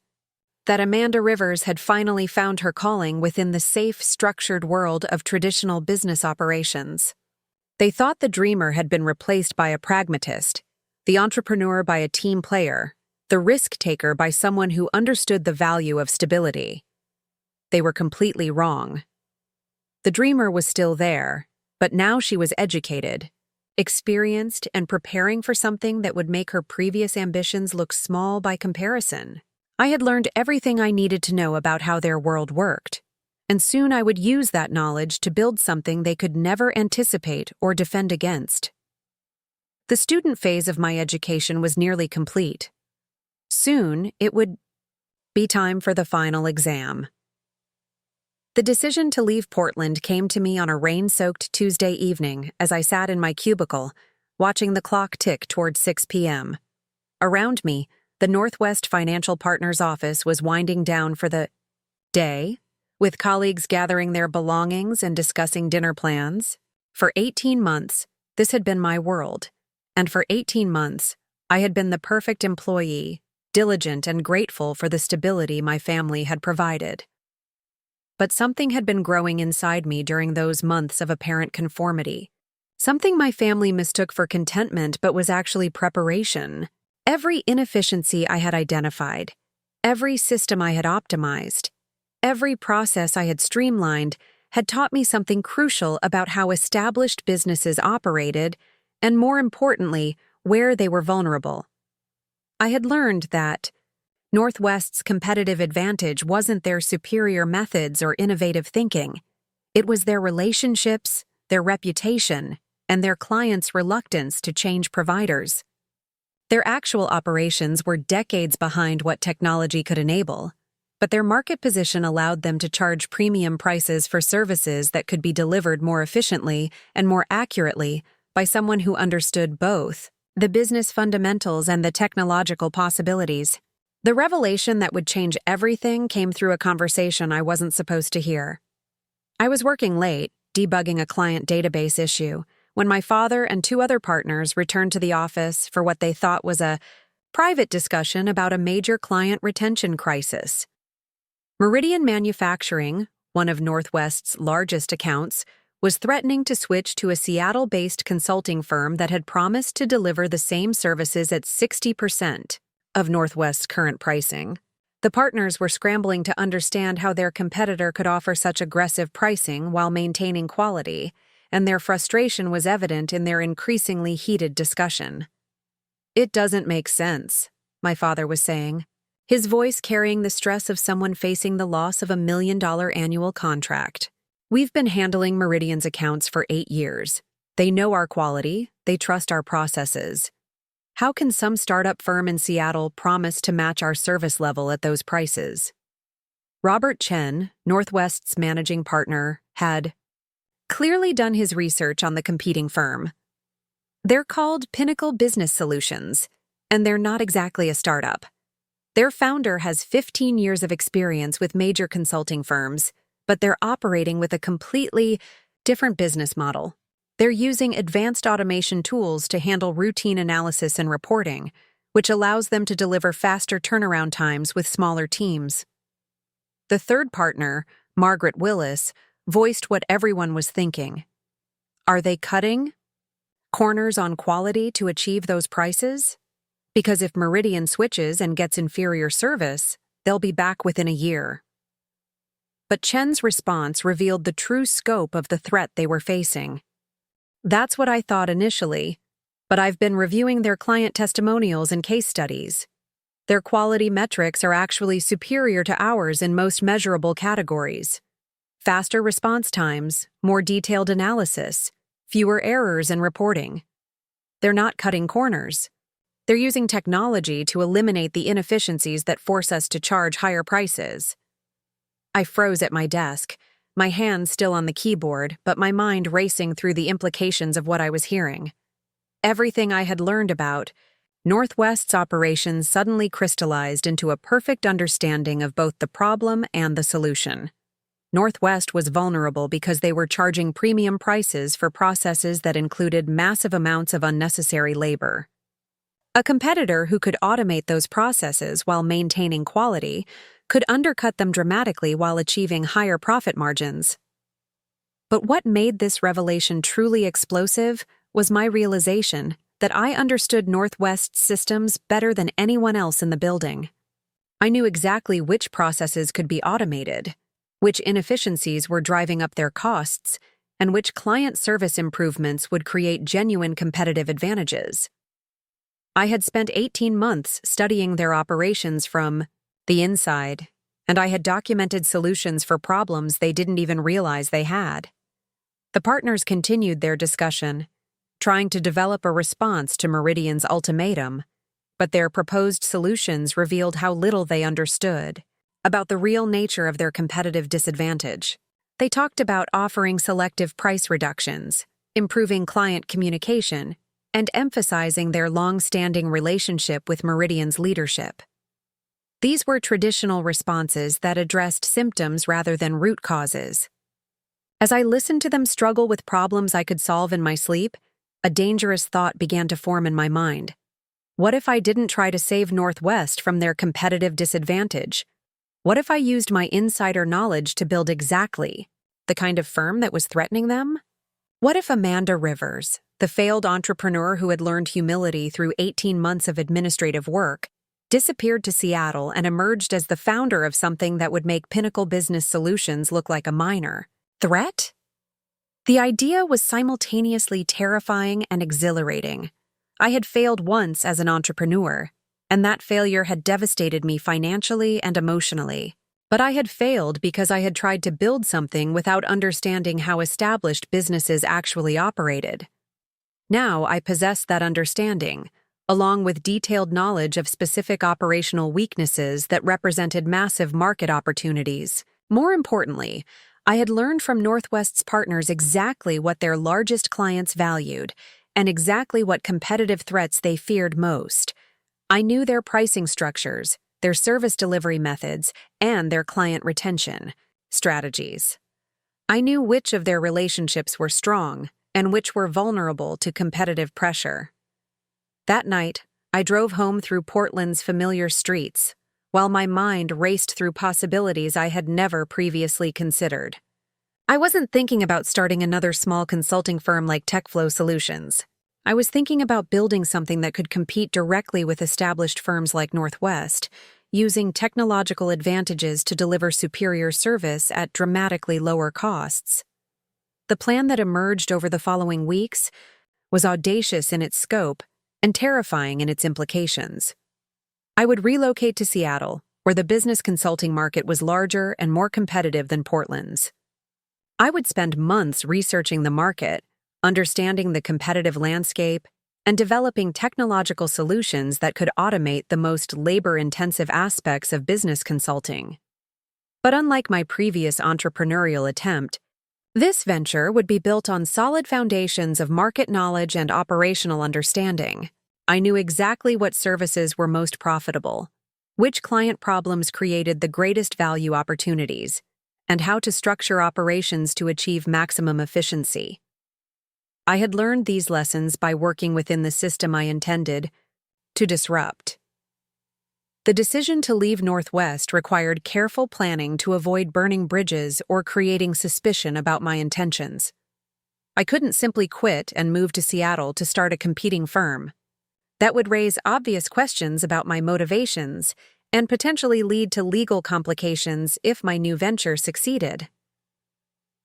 that Amanda Rivers had finally found her calling within the safe, structured world of traditional business operations. They thought the dreamer had been replaced by a pragmatist, the entrepreneur by a team player, the risk-taker by someone who understood the value of stability. They were completely wrong. The dreamer was still there, but now she was educated, experienced, and preparing for something that would make her previous ambitions look small by comparison. I had learned everything I needed to know about how their world worked, and soon I would use that knowledge to build something they could never anticipate or defend against. The student phase of my education was nearly complete. Soon, it would be time for the final exam. The decision to leave Portland came to me on a rain-soaked Tuesday evening as I sat in my cubicle, watching the clock tick toward 6 p.m. Around me, the Northwest Financial Partners office was winding down for the day, with colleagues gathering their belongings and discussing dinner plans. For 18 months, this had been my world, and for 18 months, I had been the perfect employee, diligent and grateful for the stability my family had provided. But something had been growing inside me during those months of apparent conformity. Something my family mistook for contentment but was actually preparation. Every inefficiency I had identified, every system I had optimized, every process I had streamlined had taught me something crucial about how established businesses operated and, more importantly, where they were vulnerable. I had learned that Northwest's competitive advantage wasn't their superior methods or innovative thinking. It was their relationships, their reputation, and their clients' reluctance to change providers. Their actual operations were decades behind what technology could enable, but their market position allowed them to charge premium prices for services that could be delivered more efficiently and more accurately by someone who understood both the business fundamentals and the technological possibilities. The revelation that would change everything came through a conversation I wasn't supposed to hear. I was working late, debugging a client database issue, when my father and two other partners returned to the office for what they thought was a private discussion about a major client retention crisis. Meridian Manufacturing, one of Northwest's largest accounts, was threatening to switch to a Seattle-based consulting firm that had promised to deliver the same services at 60% of Northwest's current pricing. The partners were scrambling to understand how their competitor could offer such aggressive pricing while maintaining quality, and their frustration was evident in their increasingly heated discussion. "It doesn't make sense," my father was saying, his voice carrying the stress of someone facing the loss of $1 million annual contract. "We've been handling Meridian's accounts for 8 years. They know our quality, they trust our processes. How can some startup firm in Seattle promise to match our service level at those prices?" Robert Chen, Northwest's managing partner, had clearly done his research on the competing firm. They're called Pinnacle Business Solutions, and they're not exactly a startup. Their founder has 15 years of experience with major consulting firms, but they're operating with a completely different business model. They're using advanced automation tools to handle routine analysis and reporting, which allows them to deliver faster turnaround times with smaller teams. The third partner, Margaret Willis, voiced what everyone was thinking. Are they cutting corners on quality to achieve those prices? Because if Meridian switches and gets inferior service, they'll be back within a year. But Chen's response revealed the true scope of the threat they were facing. "That's what I thought initially, but I've been reviewing their client testimonials and case studies. Their quality metrics are actually superior to ours in most measurable categories. Faster response times, more detailed analysis, fewer errors in reporting. They're not cutting corners. They're using technology to eliminate the inefficiencies that force us to charge higher prices. I froze at my desk, my hands still on the keyboard, but my mind racing through the implications of what I was hearing. Everything I had learned about Northwest's operations suddenly crystallized into a perfect understanding of both the problem and the solution. Northwest was vulnerable because they were charging premium prices for processes that included massive amounts of unnecessary labor. A competitor who could automate those processes while maintaining quality could undercut them dramatically while achieving higher profit margins. But what made this revelation truly explosive was my realization that I understood Northwest's systems better than anyone else in the building. I knew exactly which processes could be automated, which inefficiencies were driving up their costs, and which client service improvements would create genuine competitive advantages. I had spent 18 months studying their operations from the inside, and I had documented solutions for problems they didn't even realize they had. The partners continued their discussion, trying to develop a response to Meridian's ultimatum, but their proposed solutions revealed how little they understood about the real nature of their competitive disadvantage. They talked about offering selective price reductions, improving client communication, and emphasizing their long-standing relationship with Meridian's leadership. These were traditional responses that addressed symptoms rather than root causes. As I listened to them struggle with problems I could solve in my sleep, a dangerous thought began to form in my mind. What if I didn't try to save Northwest from their competitive disadvantage? What if I used my insider knowledge to build exactly the kind of firm that was threatening them? What if Amanda Rivers, the failed entrepreneur who had learned humility through 18 months of administrative work, disappeared to Seattle and emerged as the founder of something that would make Pinnacle Business Solutions look like a minor threat? The idea was simultaneously terrifying and exhilarating. I had failed once as an entrepreneur, and that failure had devastated me financially and emotionally. But I had failed because I had tried to build something without understanding how established businesses actually operated. Now I possessed that understanding, along with detailed knowledge of specific operational weaknesses that represented massive market opportunities. More importantly, I had learned from Northwest's partners exactly what their largest clients valued and exactly what competitive threats they feared most. I knew their pricing structures, their service delivery methods, and their client retention strategies. I knew which of their relationships were strong and which were vulnerable to competitive pressure. That night, I drove home through Portland's familiar streets, while my mind raced through possibilities I had never previously considered. I wasn't thinking about starting another small consulting firm like TechFlow Solutions. I was thinking about building something that could compete directly with established firms like Northwest, using technological advantages to deliver superior service at dramatically lower costs. The plan that emerged over the following weeks was audacious in its scope and terrifying in its implications. I would relocate to Seattle, where the business consulting market was larger and more competitive than Portland's. I would spend months researching the market, understanding the competitive landscape, and developing technological solutions that could automate the most labor-intensive aspects of business consulting. But unlike my previous entrepreneurial attempt, this venture would be built on solid foundations of market knowledge and operational understanding. I knew exactly what services were most profitable, which client problems created the greatest value opportunities, and how to structure operations to achieve maximum efficiency. I had learned these lessons by working within the system I intended to disrupt. The decision to leave Northwest required careful planning to avoid burning bridges or creating suspicion about my intentions. I couldn't simply quit and move to Seattle to start a competing firm. That would raise obvious questions about my motivations and potentially lead to legal complications if my new venture succeeded.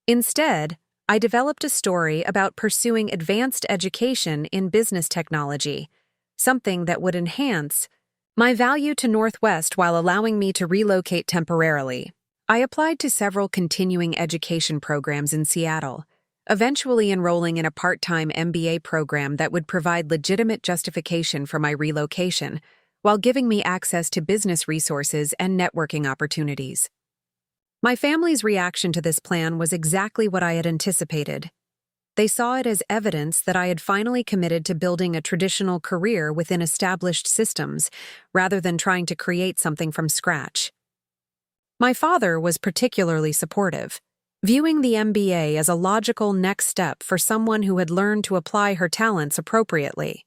Instead, I developed a story about pursuing advanced education in business technology, something that would enhance My value to Northwest while allowing me to relocate temporarily. I applied to several continuing education programs in Seattle, eventually enrolling in a part-time MBA program that would provide legitimate justification for my relocation, while giving me access to business resources and networking opportunities. My family's reaction to this plan was exactly what I had anticipated. They saw it as evidence that I had finally committed to building a traditional career within established systems, rather than trying to create something from scratch. My father was particularly supportive, viewing the MBA as a logical next step for someone who had learned to apply her talents appropriately.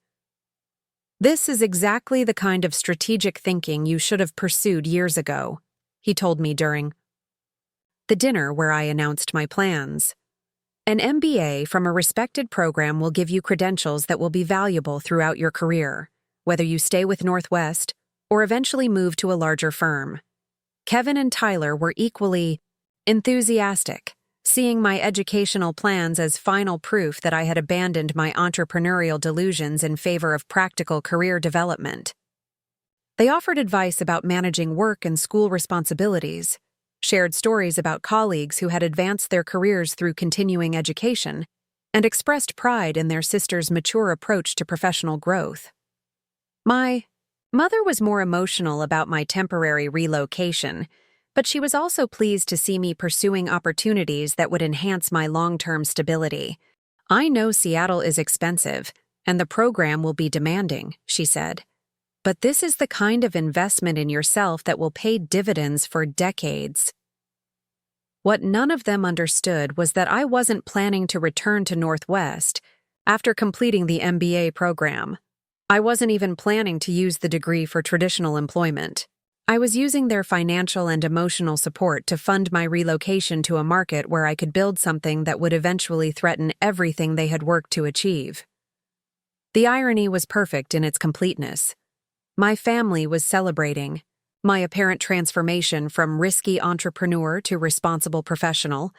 "This is exactly the kind of strategic thinking you should have pursued years ago," he told me during the dinner where I announced my plans. "An MBA from a respected program will give you credentials that will be valuable throughout your career, whether you stay with Northwest or eventually move to a larger firm." Kevin and Tyler were equally enthusiastic, seeing my educational plans as final proof that I had abandoned my entrepreneurial delusions in favor of practical career development. They offered advice about managing work and school responsibilities, shared stories about colleagues who had advanced their careers through continuing education, and expressed pride in their sister's mature approach to professional growth. My mother was more emotional about my temporary relocation, but she was also pleased to see me pursuing opportunities that would enhance my long-term stability. "I know Seattle is expensive, and the program will be demanding," she said. "But this is the kind of investment in yourself that will pay dividends for decades." What none of them understood was that I wasn't planning to return to Northwest after completing the MBA program. I wasn't even planning to use the degree for traditional employment. I was using their financial and emotional support to fund my relocation to a market where I could build something that would eventually threaten everything they had worked to achieve. The irony was perfect in its completeness. My family was celebrating my apparent transformation from risky entrepreneur to responsible professional,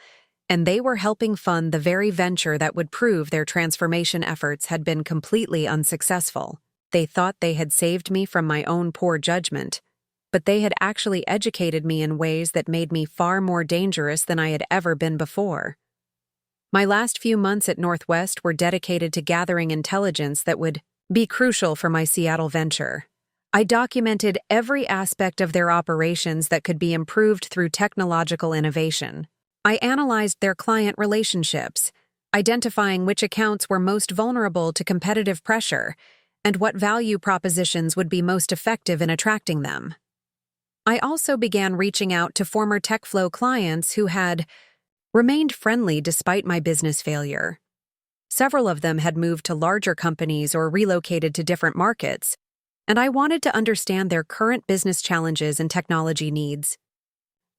and they were helping fund the very venture that would prove their transformation efforts had been completely unsuccessful. They thought they had saved me from my own poor judgment, but they had actually educated me in ways that made me far more dangerous than I had ever been before. My last few months at Northwest were dedicated to gathering intelligence that would be crucial for my Seattle venture. I documented every aspect of their operations that could be improved through technological innovation. I analyzed their client relationships, identifying which accounts were most vulnerable to competitive pressure and what value propositions would be most effective in attracting them. I also began reaching out to former TechFlow clients who had remained friendly despite my business failure. Several of them had moved to larger companies or relocated to different markets, and I wanted to understand their current business challenges and technology needs.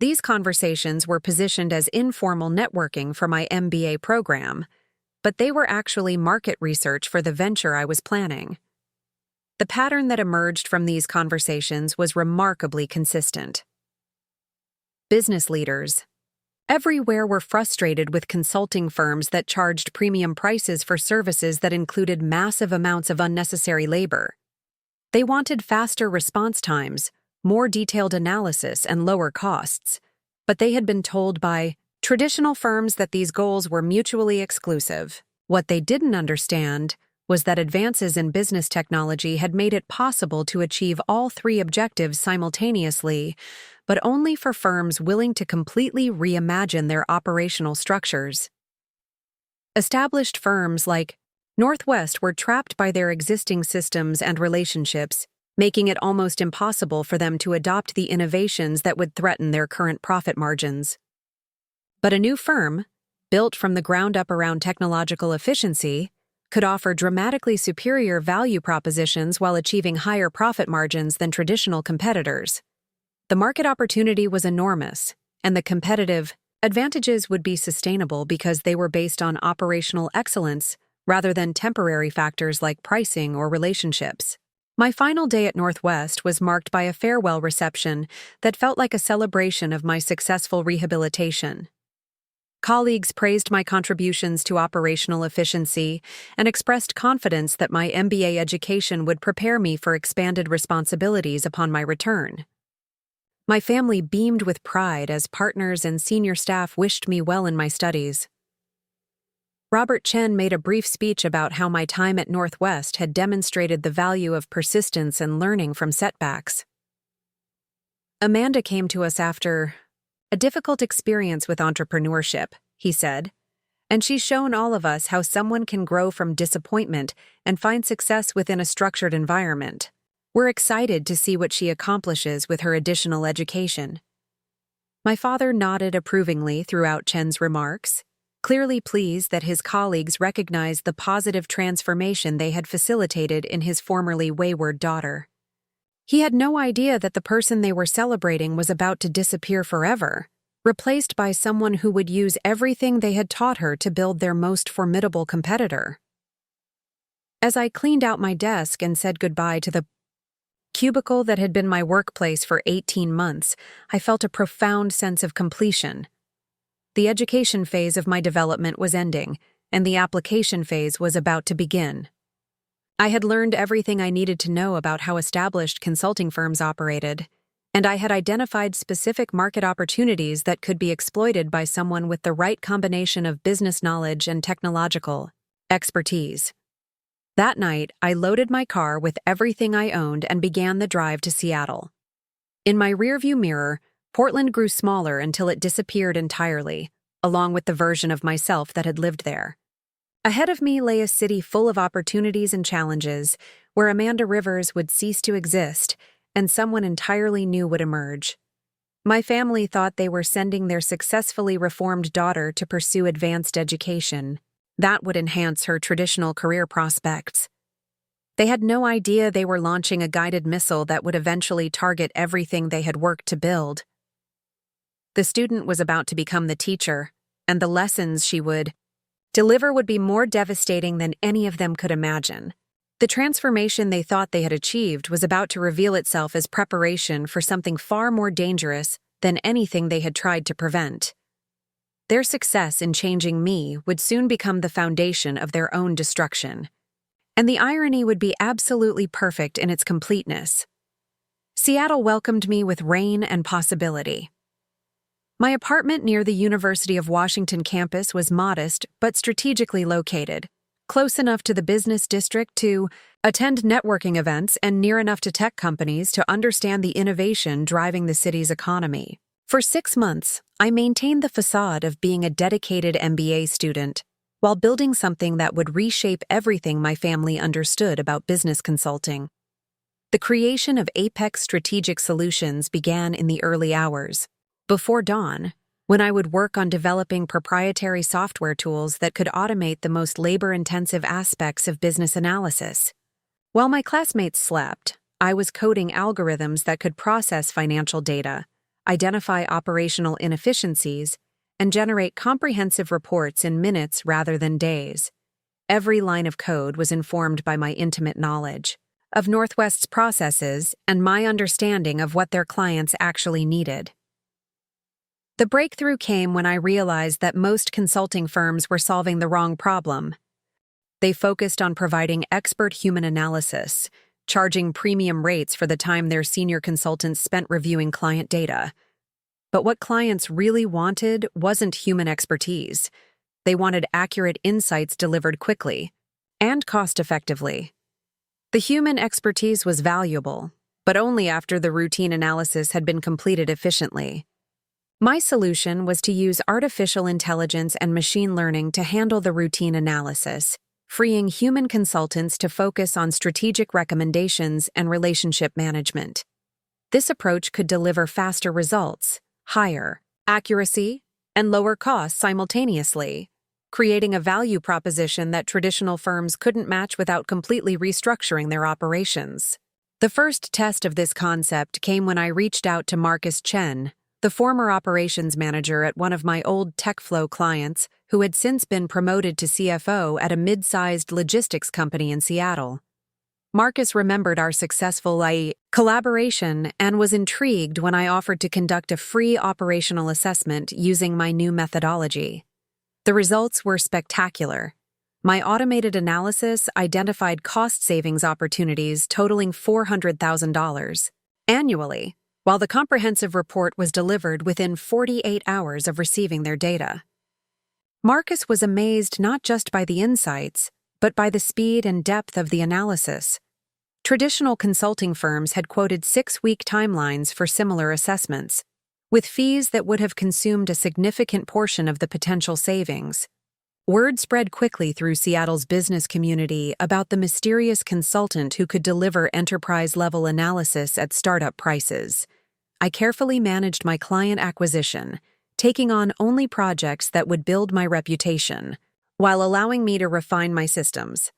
These conversations were positioned as informal networking for my MBA program, but they were actually market research for the venture I was planning. The pattern that emerged from these conversations was remarkably consistent. Business leaders everywhere were frustrated with consulting firms that charged premium prices for services that included massive amounts of unnecessary labor. They wanted faster response times, more detailed analysis, and lower costs, but they had been told by traditional firms that these goals were mutually exclusive. What they didn't understand was that advances in business technology had made it possible to achieve all three objectives simultaneously, but only for firms willing to completely reimagine their operational structures. Established firms like Northwest were trapped by their existing systems and relationships, making it almost impossible for them to adopt the innovations that would threaten their current profit margins. But a new firm, built from the ground up around technological efficiency, could offer dramatically superior value propositions while achieving higher profit margins than traditional competitors. The market opportunity was enormous, and the competitive advantages would be sustainable because they were based on operational excellence rather than temporary factors like pricing or relationships. My final day at Northwest was marked by a farewell reception that felt like a celebration of my successful rehabilitation. Colleagues praised my contributions to operational efficiency and expressed confidence that my MBA education would prepare me for expanded responsibilities upon my return. My family beamed with pride as partners and senior staff wished me well in my studies. Robert Chen made a brief speech about how my time at Northwest had demonstrated the value of persistence and learning from setbacks. Amanda came to us after a difficult experience with entrepreneurship, he said, and she's shown all of us how someone can grow from disappointment and find success within a structured environment. We're excited to see what she accomplishes with her additional education. My father nodded approvingly throughout Chen's remarks, clearly pleased that his colleagues recognized the positive transformation they had facilitated in his formerly wayward daughter. He had no idea that the person they were celebrating was about to disappear forever, replaced by someone who would use everything they had taught her to build their most formidable competitor. As I cleaned out my desk and said goodbye to the cubicle that had been my workplace for 18 months, I felt a profound sense of completion. The education phase of my development was ending, and the application phase was about to begin. I had learned everything I needed to know about how established consulting firms operated, and I had identified specific market opportunities that could be exploited by someone with the right combination of business knowledge and technological expertise. That night, I loaded my car with everything I owned and began the drive to Seattle. In my rearview mirror, Portland grew smaller until it disappeared entirely, along with the version of myself that had lived there. Ahead of me lay a city full of opportunities and challenges, where Amanda Rivers would cease to exist, and someone entirely new would emerge. My family thought they were sending their successfully reformed daughter to pursue advanced education. That would enhance her traditional career prospects. They had no idea they were launching a guided missile that would eventually target everything they had worked to build. The student was about to become the teacher, and the lessons she would deliver would be more devastating than any of them could imagine. The transformation they thought they had achieved was about to reveal itself as preparation for something far more dangerous than anything they had tried to prevent. Their success in changing me would soon become the foundation of their own destruction. And the irony would be absolutely perfect in its completeness. Seattle welcomed me with rain and possibility. My apartment near the University of Washington campus was modest but strategically located, close enough to the business district to attend networking events and near enough to tech companies to understand the innovation driving the city's economy. For 6 months, I maintained the facade of being a dedicated MBA student, while building something that would reshape everything my family understood about business consulting. The creation of Apex Strategic Solutions began in the early hours, before dawn, when I would work on developing proprietary software tools that could automate the most labor-intensive aspects of business analysis. While my classmates slept, I was coding algorithms that could process financial data, identify operational inefficiencies, and generate comprehensive reports in minutes rather than days. Every line of code was informed by my intimate knowledge of Northwest's processes and my understanding of what their clients actually needed. The breakthrough came when I realized that most consulting firms were solving the wrong problem. They focused on providing expert human analysis, charging premium rates for the time their senior consultants spent reviewing client data. But what clients really wanted wasn't human expertise. They wanted accurate insights delivered quickly and cost-effectively. The human expertise was valuable, but only after the routine analysis had been completed efficiently. My solution was to use artificial intelligence and machine learning to handle the routine analysis, freeing human consultants to focus on strategic recommendations and relationship management. This approach could deliver faster results, higher accuracy, and lower costs simultaneously, creating a value proposition that traditional firms couldn't match without completely restructuring their operations. The first test of this concept came when I reached out to Marcus Chen, the former operations manager at one of my old TechFlow clients, who had since been promoted to CFO at a mid-sized logistics company in Seattle. Marcus remembered our successful collaboration and was intrigued when I offered to conduct a free operational assessment using my new methodology. The results were spectacular. My automated analysis identified cost savings opportunities totaling $400,000 annually, while the comprehensive report was delivered within 48 hours of receiving their data. Marcus was amazed not just by the insights, but by the speed and depth of the analysis. Traditional consulting firms had quoted 6-week timelines for similar assessments, with fees that would have consumed a significant portion of the potential savings. Word spread quickly through Seattle's business community about the mysterious consultant who could deliver enterprise-level analysis at startup prices. I carefully managed my client acquisition, taking on only projects that would build my reputation, while allowing me to refine my systems.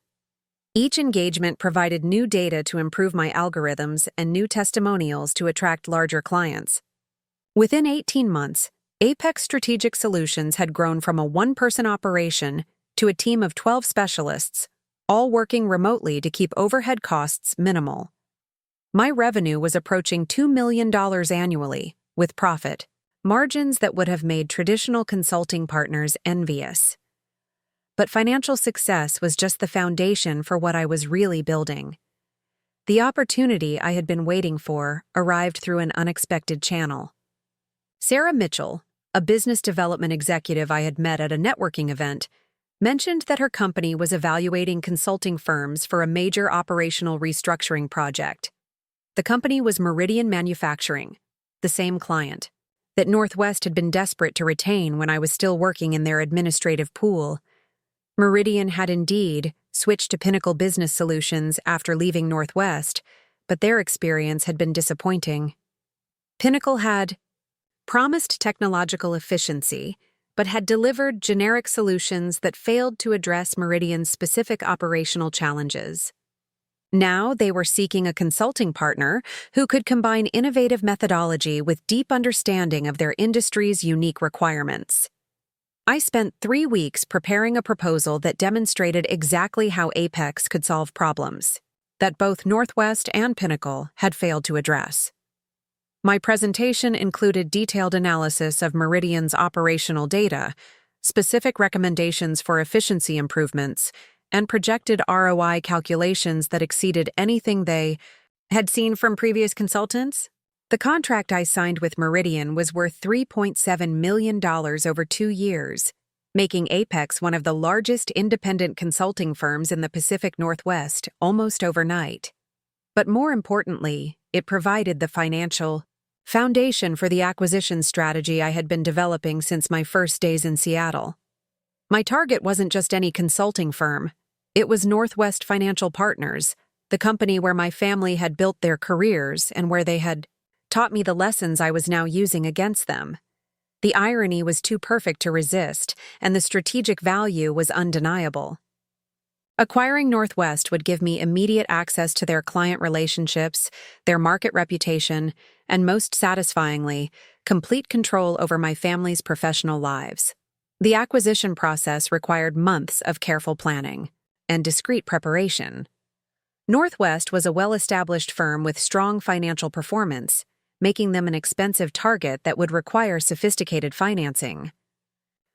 Each engagement provided new data to improve my algorithms and new testimonials to attract larger clients. Within 18 months, Apex Strategic Solutions had grown from a one-person operation to a team of 12 specialists, all working remotely to keep overhead costs minimal. My revenue was approaching $2 million annually, with profit, margins that would have made traditional consulting partners envious. But financial success was just the foundation for what I was really building. The opportunity I had been waiting for arrived through an unexpected channel. Sarah Mitchell, a business development executive I had met at a networking event, mentioned that her company was evaluating consulting firms for a major operational restructuring project. The company was Meridian Manufacturing, the same client that Northwest had been desperate to retain when I was still working in their administrative pool. Meridian had indeed switched to Pinnacle Business Solutions after leaving Northwest, but their experience had been disappointing. Pinnacle had promised technological efficiency, but had delivered generic solutions that failed to address Meridian's specific operational challenges. Now they were seeking a consulting partner who could combine innovative methodology with deep understanding of their industry's unique requirements. I spent 3 weeks preparing a proposal that demonstrated exactly how Apex could solve problems that both Northwest and Pinnacle had failed to address. My presentation included detailed analysis of Meridian's operational data, specific recommendations for efficiency improvements, and projected ROI calculations that exceeded anything they had seen from previous consultants. The contract I signed with Meridian was worth $3.7 million over 2 years, making Apex one of the largest independent consulting firms in the Pacific Northwest almost overnight. But more importantly, it provided the financial foundation for the acquisition strategy I had been developing since my first days in Seattle. My target wasn't just any consulting firm. It was Northwest Financial Partners, the company where my family had built their careers and where they had taught me the lessons I was now using against them. The irony was too perfect to resist, and the strategic value was undeniable. Acquiring Northwest would give me immediate access to their client relationships, their market reputation, and most satisfyingly, complete control over my family's professional lives. The acquisition process required months of careful planning and discreet preparation. Northwest was a well-established firm with strong financial performance, making them an expensive target that would require sophisticated financing.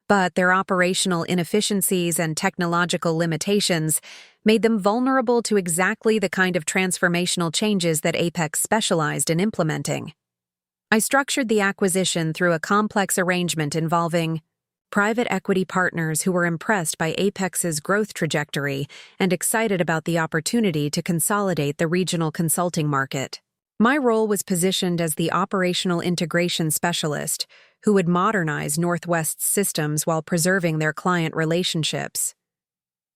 But their operational inefficiencies and technological limitations made them vulnerable to exactly the kind of transformational changes that Apex specialized in implementing. I structured the acquisition through a complex arrangement involving private equity partners who were impressed by Apex's growth trajectory and excited about the opportunity to consolidate the regional consulting market. My role was positioned as the operational integration specialist who would modernize Northwest's systems while preserving their client relationships.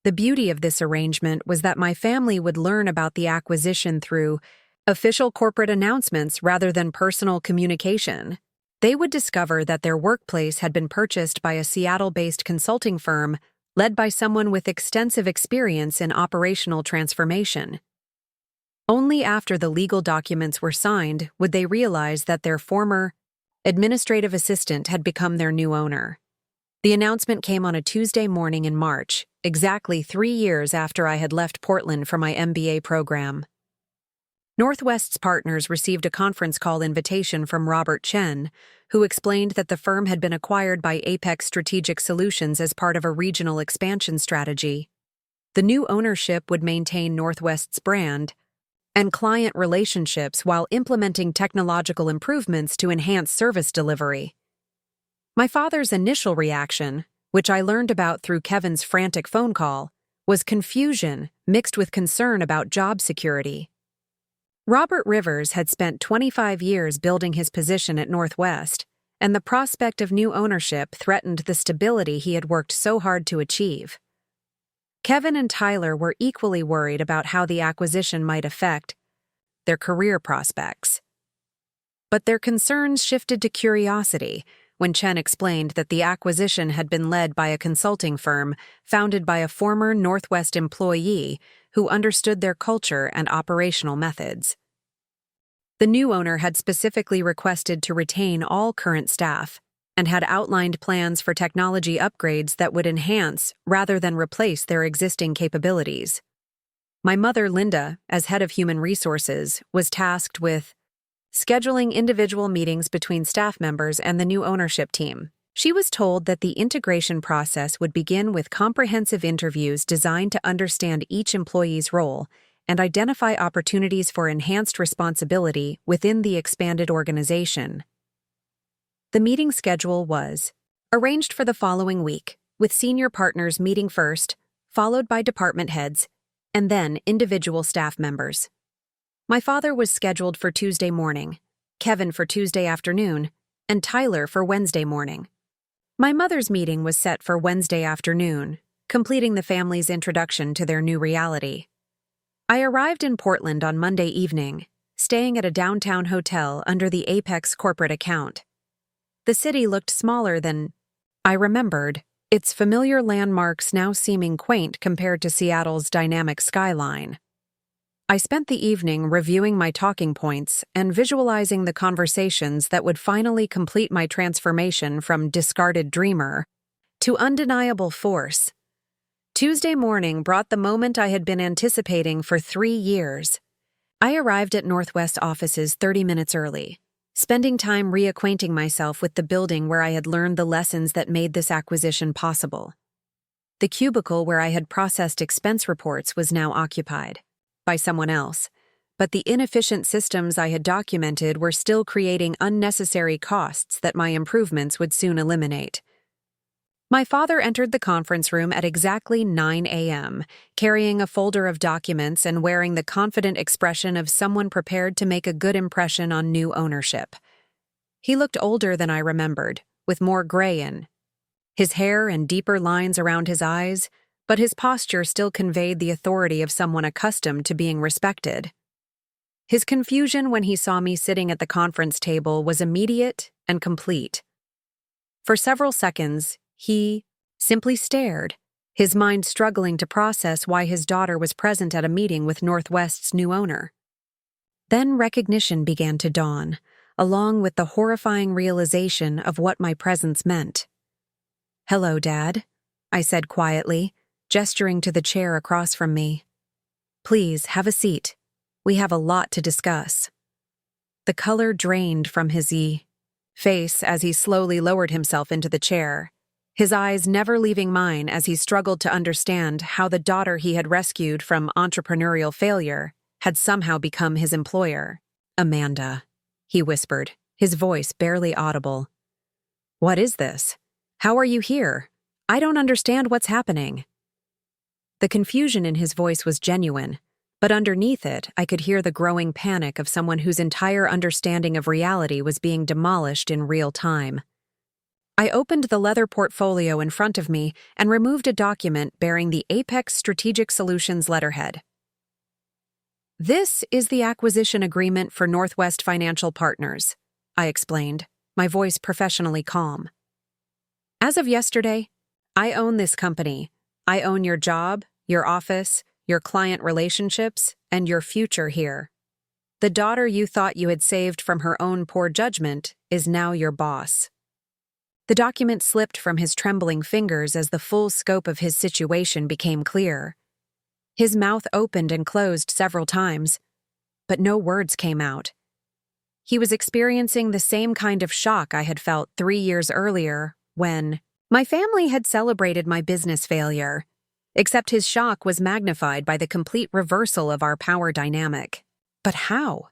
The beauty of this arrangement was that my family would learn about the acquisition through official corporate announcements rather than personal communication. They would discover that their workplace had been purchased by a Seattle-based consulting firm led by someone with extensive experience in operational transformation. Only after the legal documents were signed would they realize that their former administrative assistant had become their new owner. The announcement came on a Tuesday morning in March, exactly 3 years after I had left Portland for my MBA program. Northwest's partners received a conference call invitation from Robert Chen, who explained that the firm had been acquired by Apex Strategic Solutions as part of a regional expansion strategy. The new ownership would maintain Northwest's brand and client relationships while implementing technological improvements to enhance service delivery. My father's initial reaction, which I learned about through Kevin's frantic phone call, was confusion mixed with concern about job security. Robert Rivers had spent 25 years building his position at Northwest, and the prospect of new ownership threatened the stability he had worked so hard to achieve. Kevin and Tyler were equally worried about how the acquisition might affect their career prospects. But their concerns shifted to curiosity when Chen explained that the acquisition had been led by a consulting firm founded by a former Northwest employee who understood their culture and operational methods. The new owner had specifically requested to retain all current staff and had outlined plans for technology upgrades that would enhance rather than replace their existing capabilities. My mother, Linda, as head of human resources, was tasked with scheduling individual meetings between staff members and the new ownership team. She was told that the integration process would begin with comprehensive interviews designed to understand each employee's role and identify opportunities for enhanced responsibility within the expanded organization. The meeting schedule was arranged for the following week, with senior partners meeting first, followed by department heads, and then individual staff members. My father was scheduled for Tuesday morning, Kevin for Tuesday afternoon, and Tyler for Wednesday morning. My mother's meeting was set for Wednesday afternoon, completing the family's introduction to their new reality. I arrived in Portland on Monday evening, staying at a downtown hotel under the Apex corporate account. The city looked smaller than I remembered, its familiar landmarks now seeming quaint compared to Seattle's dynamic skyline. I spent the evening reviewing my talking points and visualizing the conversations that would finally complete my transformation from discarded dreamer to undeniable force. Tuesday morning brought the moment I had been anticipating for 3 years. I arrived at Northwest offices 30 minutes early, spending time reacquainting myself with the building where I had learned the lessons that made this acquisition possible. The cubicle where I had processed expense reports was now occupied by someone else, but the inefficient systems I had documented were still creating unnecessary costs that my improvements would soon eliminate. My father entered the conference room at exactly 9 a.m., carrying a folder of documents and wearing the confident expression of someone prepared to make a good impression on new ownership. He looked older than I remembered, with more gray in his hair and deeper lines around his eyes, but his posture still conveyed the authority of someone accustomed to being respected. His confusion when he saw me sitting at the conference table was immediate and complete. For several seconds, he simply stared, his mind struggling to process why his daughter was present at a meeting with Northwest's new owner. Then recognition began to dawn, along with the horrifying realization of what my presence meant. "Hello, Dad," I said quietly, gesturing to the chair across from me. "Please, have a seat. We have a lot to discuss." The color drained from his face as he slowly lowered himself into the chair, his eyes never leaving mine as he struggled to understand how the daughter he had rescued from entrepreneurial failure had somehow become his employer. "Amanda," he whispered, his voice barely audible. "What is this? How are you here? I don't understand what's happening." The confusion in his voice was genuine, but underneath it, I could hear the growing panic of someone whose entire understanding of reality was being demolished in real time. I opened the leather portfolio in front of me and removed a document bearing the Apex Strategic Solutions letterhead. "This is the acquisition agreement for Northwest Financial Partners," I explained, my voice professionally calm. "As of yesterday, I own this company. I own your job, your office, your client relationships, and your future here. The daughter you thought you had saved from her own poor judgment is now your boss." The document slipped from his trembling fingers as the full scope of his situation became clear. His mouth opened and closed several times. but no words came out. He was experiencing the same kind of shock I had felt 3 years earlier when my family had celebrated my business failure, except his shock was magnified by the complete reversal of our power dynamic. But how?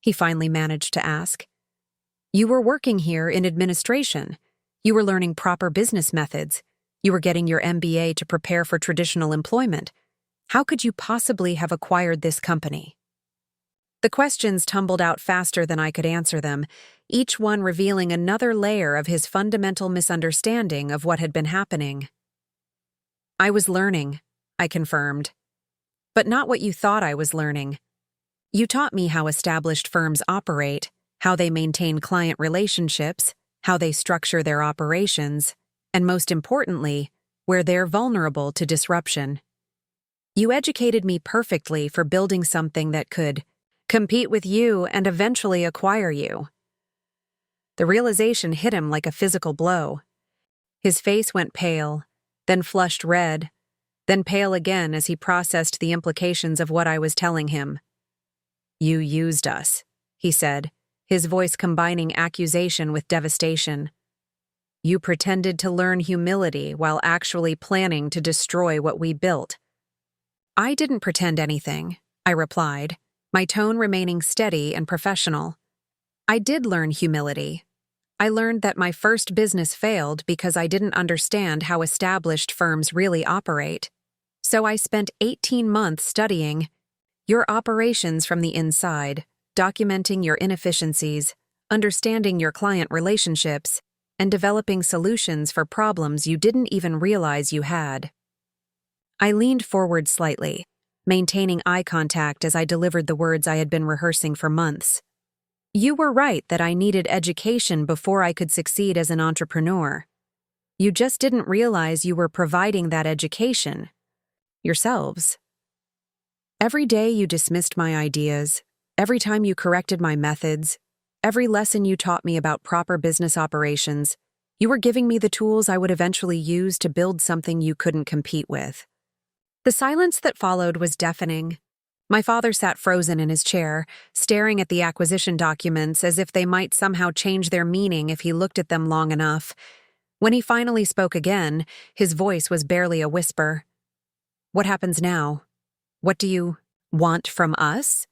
He finally managed to ask. You were working here in administration. You were learning proper business methods. You were getting your MBA to prepare for traditional employment. How could you possibly have acquired this company? The questions tumbled out faster than I could answer them, each one revealing another layer of his fundamental misunderstanding of what had been happening. I was learning, I confirmed. But not what you thought I was learning. You taught me how established firms operate, how they maintain client relationships, how they structure their operations, and most importantly, where they're vulnerable to disruption. You educated me perfectly for building something that could compete with you and eventually acquire you. The realization hit him like a physical blow. His face went pale, then flushed red, then pale again as he processed the implications of what I was telling him. You used us, he said, his voice combining accusation with devastation. You pretended to learn humility while actually planning to destroy what we built. I didn't pretend anything, I replied, my tone remaining steady and professional. I did learn humility. I learned that my first business failed because I didn't understand how established firms really operate. So I spent 18 months studying your operations from the inside, documenting your inefficiencies, understanding your client relationships, and developing solutions for problems you didn't even realize you had. I leaned forward slightly, maintaining eye contact as I delivered the words I had been rehearsing for months. You were right that I needed education before I could succeed as an entrepreneur. You just didn't realize you were providing that education yourselves. Every day you dismissed my ideas, every time you corrected my methods, every lesson you taught me about proper business operations, you were giving me the tools I would eventually use to build something you couldn't compete with. The silence that followed was deafening. My father sat frozen in his chair, staring at the acquisition documents as if they might somehow change their meaning if he looked at them long enough. When he finally spoke again, his voice was barely a whisper. What happens now? What do you want from us?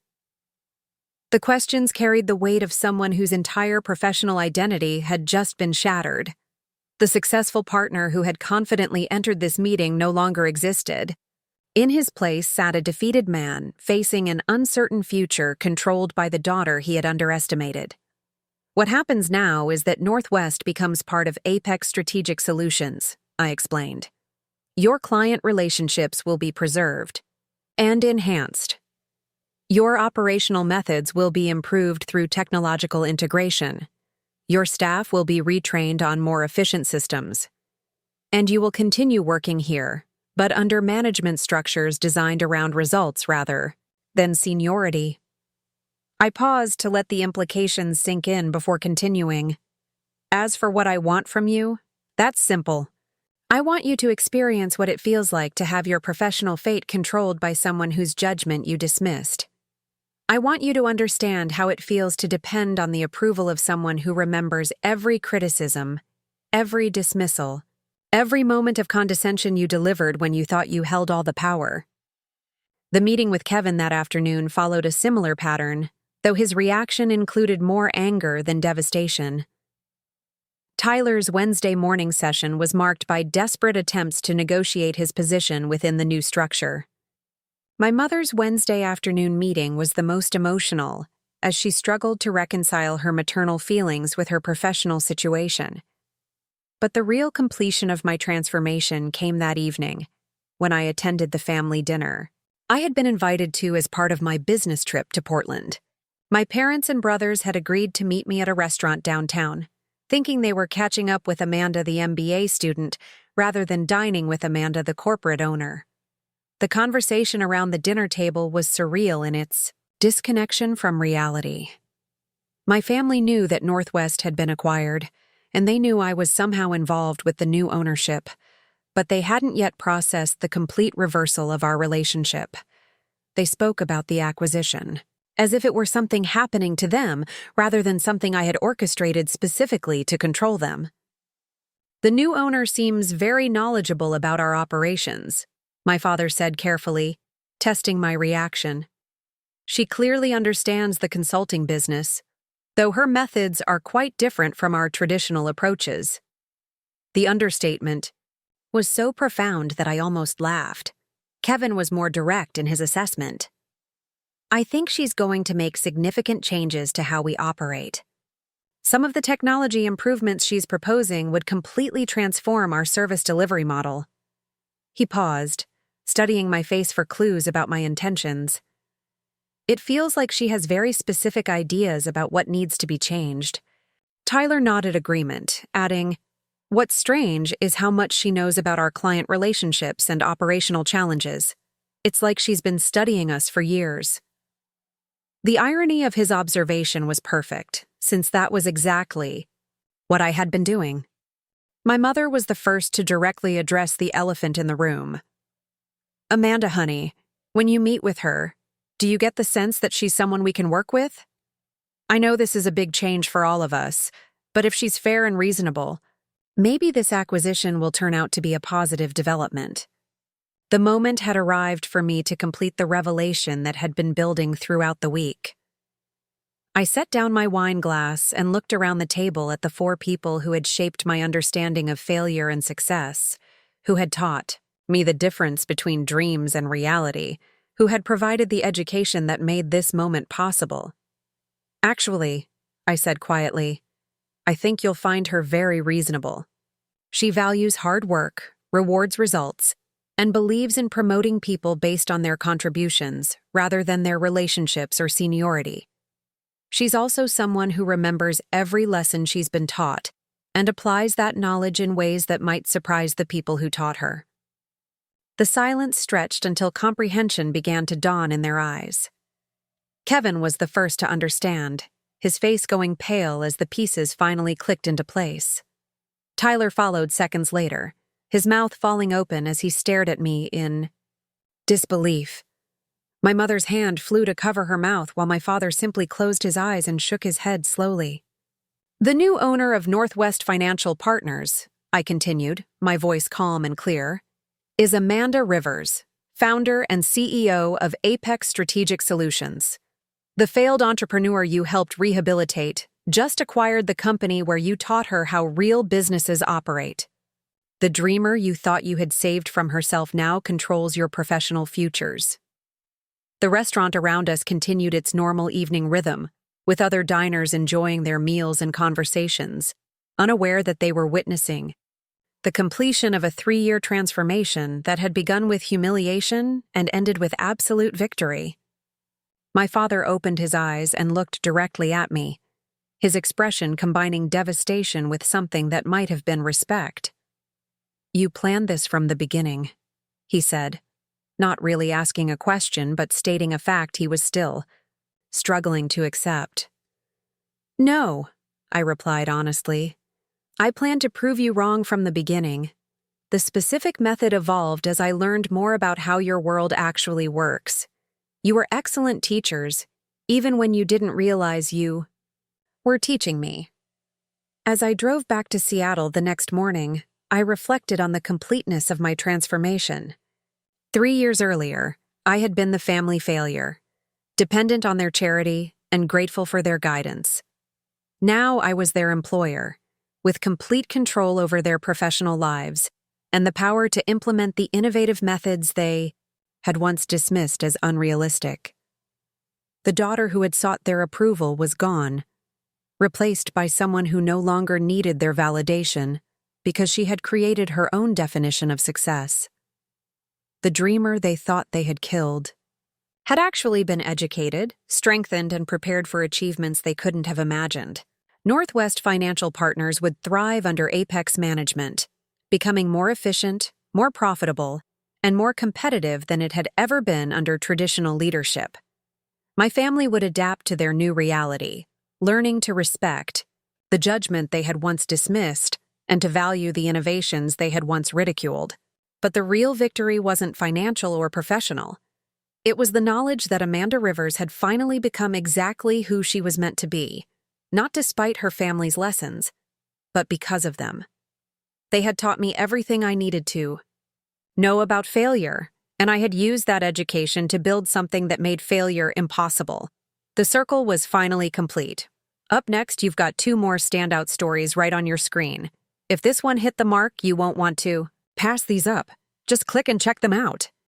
The questions carried the weight of someone whose entire professional identity had just been shattered. The successful partner who had confidently entered this meeting no longer existed. In his place sat a defeated man facing an uncertain future controlled by the daughter he had underestimated. What happens now is that Northwest becomes part of Apex Strategic Solutions, I explained. Your client relationships will be preserved and enhanced. Your operational methods will be improved through technological integration. Your staff will be retrained on more efficient systems. And you will continue working here, but under management structures designed around results rather than seniority. I paused to let the implications sink in before continuing. As for what I want from you, that's simple. I want you to experience what it feels like to have your professional fate controlled by someone whose judgment you dismissed. I want you to understand how it feels to depend on the approval of someone who remembers every criticism, every dismissal, every moment of condescension you delivered when you thought you held all the power. The meeting with Kevin that afternoon followed a similar pattern, though his reaction included more anger than devastation. Tyler's Wednesday morning session was marked by desperate attempts to negotiate his position within the new structure. My mother's Wednesday afternoon meeting was the most emotional, as she struggled to reconcile her maternal feelings with her professional situation. But the real completion of my transformation came that evening, when I attended the family dinner I had been invited to as part of my business trip to Portland. My parents and brothers had agreed to meet me at a restaurant downtown, thinking they were catching up with Amanda the MBA student rather than dining with Amanda the corporate owner. The conversation around the dinner table was surreal in its disconnection from reality. My family knew that Northwest had been acquired, and they knew I was somehow involved with the new ownership, but they hadn't yet processed the complete reversal of our relationship. They spoke about the acquisition, as if it were something happening to them rather than something I had orchestrated specifically to control them. "The new owner seems very knowledgeable about our operations," my father said carefully, testing my reaction. "She clearly understands the consulting business, though her methods are quite different from our traditional approaches." The understatement was so profound that I almost laughed. Kevin was more direct in his assessment. "I think she's going to make significant changes to how we operate. Some of the technology improvements she's proposing would completely transform our service delivery model." He paused, studying my face for clues about my intentions. "It feels like she has very specific ideas about what needs to be changed." Tyler nodded agreement, adding, "What's strange is how much she knows about our client relationships and operational challenges. It's like she's been studying us for years." The irony of his observation was perfect, since that was exactly what I had been doing. My mother was the first to directly address the elephant in the room. "Amanda, honey, when you meet with her, do you get the sense that she's someone we can work with? I know this is a big change for all of us, but if she's fair and reasonable, maybe this acquisition will turn out to be a positive development." The moment had arrived for me to complete the revelation that had been building throughout the week. I set down my wine glass and looked around the table at the 4 people who had shaped my understanding of failure and success, who had taught me the difference between dreams and reality, who had provided the education that made this moment possible. "Actually," I said quietly, "I think you'll find her very reasonable. She values hard work, rewards results, and believes in promoting people based on their contributions rather than their relationships or seniority. She's also someone who remembers every lesson she's been taught and applies that knowledge in ways that might surprise the people who taught her." The silence stretched until comprehension began to dawn in their eyes. Kevin was the first to understand, his face going pale as the pieces finally clicked into place. Tyler followed seconds later, his mouth falling open as he stared at me in disbelief. My mother's hand flew to cover her mouth while my father simply closed his eyes and shook his head slowly. "The new owner of Northwest Financial Partners," I continued, my voice calm and clear, "is Amanda Rivers, founder and CEO of Apex Strategic Solutions. The failed entrepreneur you helped rehabilitate just acquired the company where you taught her how real businesses operate. The dreamer you thought you had saved from herself now controls your professional futures." The restaurant around us continued its normal evening rhythm, with other diners enjoying their meals and conversations, unaware that they were witnessing the completion of a 3-year transformation that had begun with humiliation and ended with absolute victory. My father opened his eyes and looked directly at me, his expression combining devastation with something that might have been respect. "You planned this from the beginning," he said, not really asking a question but stating a fact he was still struggling to accept. "No," I replied honestly. "I planned to prove you wrong from the beginning. The specific method evolved as I learned more about how your world actually works. You were excellent teachers, even when you didn't realize you were teaching me." As I drove back to Seattle the next morning, I reflected on the completeness of my transformation. 3 years earlier, I had been the family failure, dependent on their charity and grateful for their guidance. Now I was their employer, with complete control over their professional lives and the power to implement the innovative methods they had once dismissed as unrealistic. The daughter who had sought their approval was gone, replaced by someone who no longer needed their validation because she had created her own definition of success. The dreamer they thought they had killed had actually been educated, strengthened, and prepared for achievements they couldn't have imagined. Northwest Financial Partners would thrive under Apex management, becoming more efficient, more profitable, and more competitive than it had ever been under traditional leadership. My family would adapt to their new reality, learning to respect the judgment they had once dismissed and to value the innovations they had once ridiculed. But the real victory wasn't financial or professional. It was the knowledge that Amanda Rivers had finally become exactly who she was meant to be, not despite her family's lessons, but because of them. They had taught me everything I needed to know about failure, and I had used that education to build something that made failure impossible. The circle was finally complete. Up next, you've got 2 more standout stories right on your screen. If this one hit the mark, you won't want to pass these up. Just click and check them out.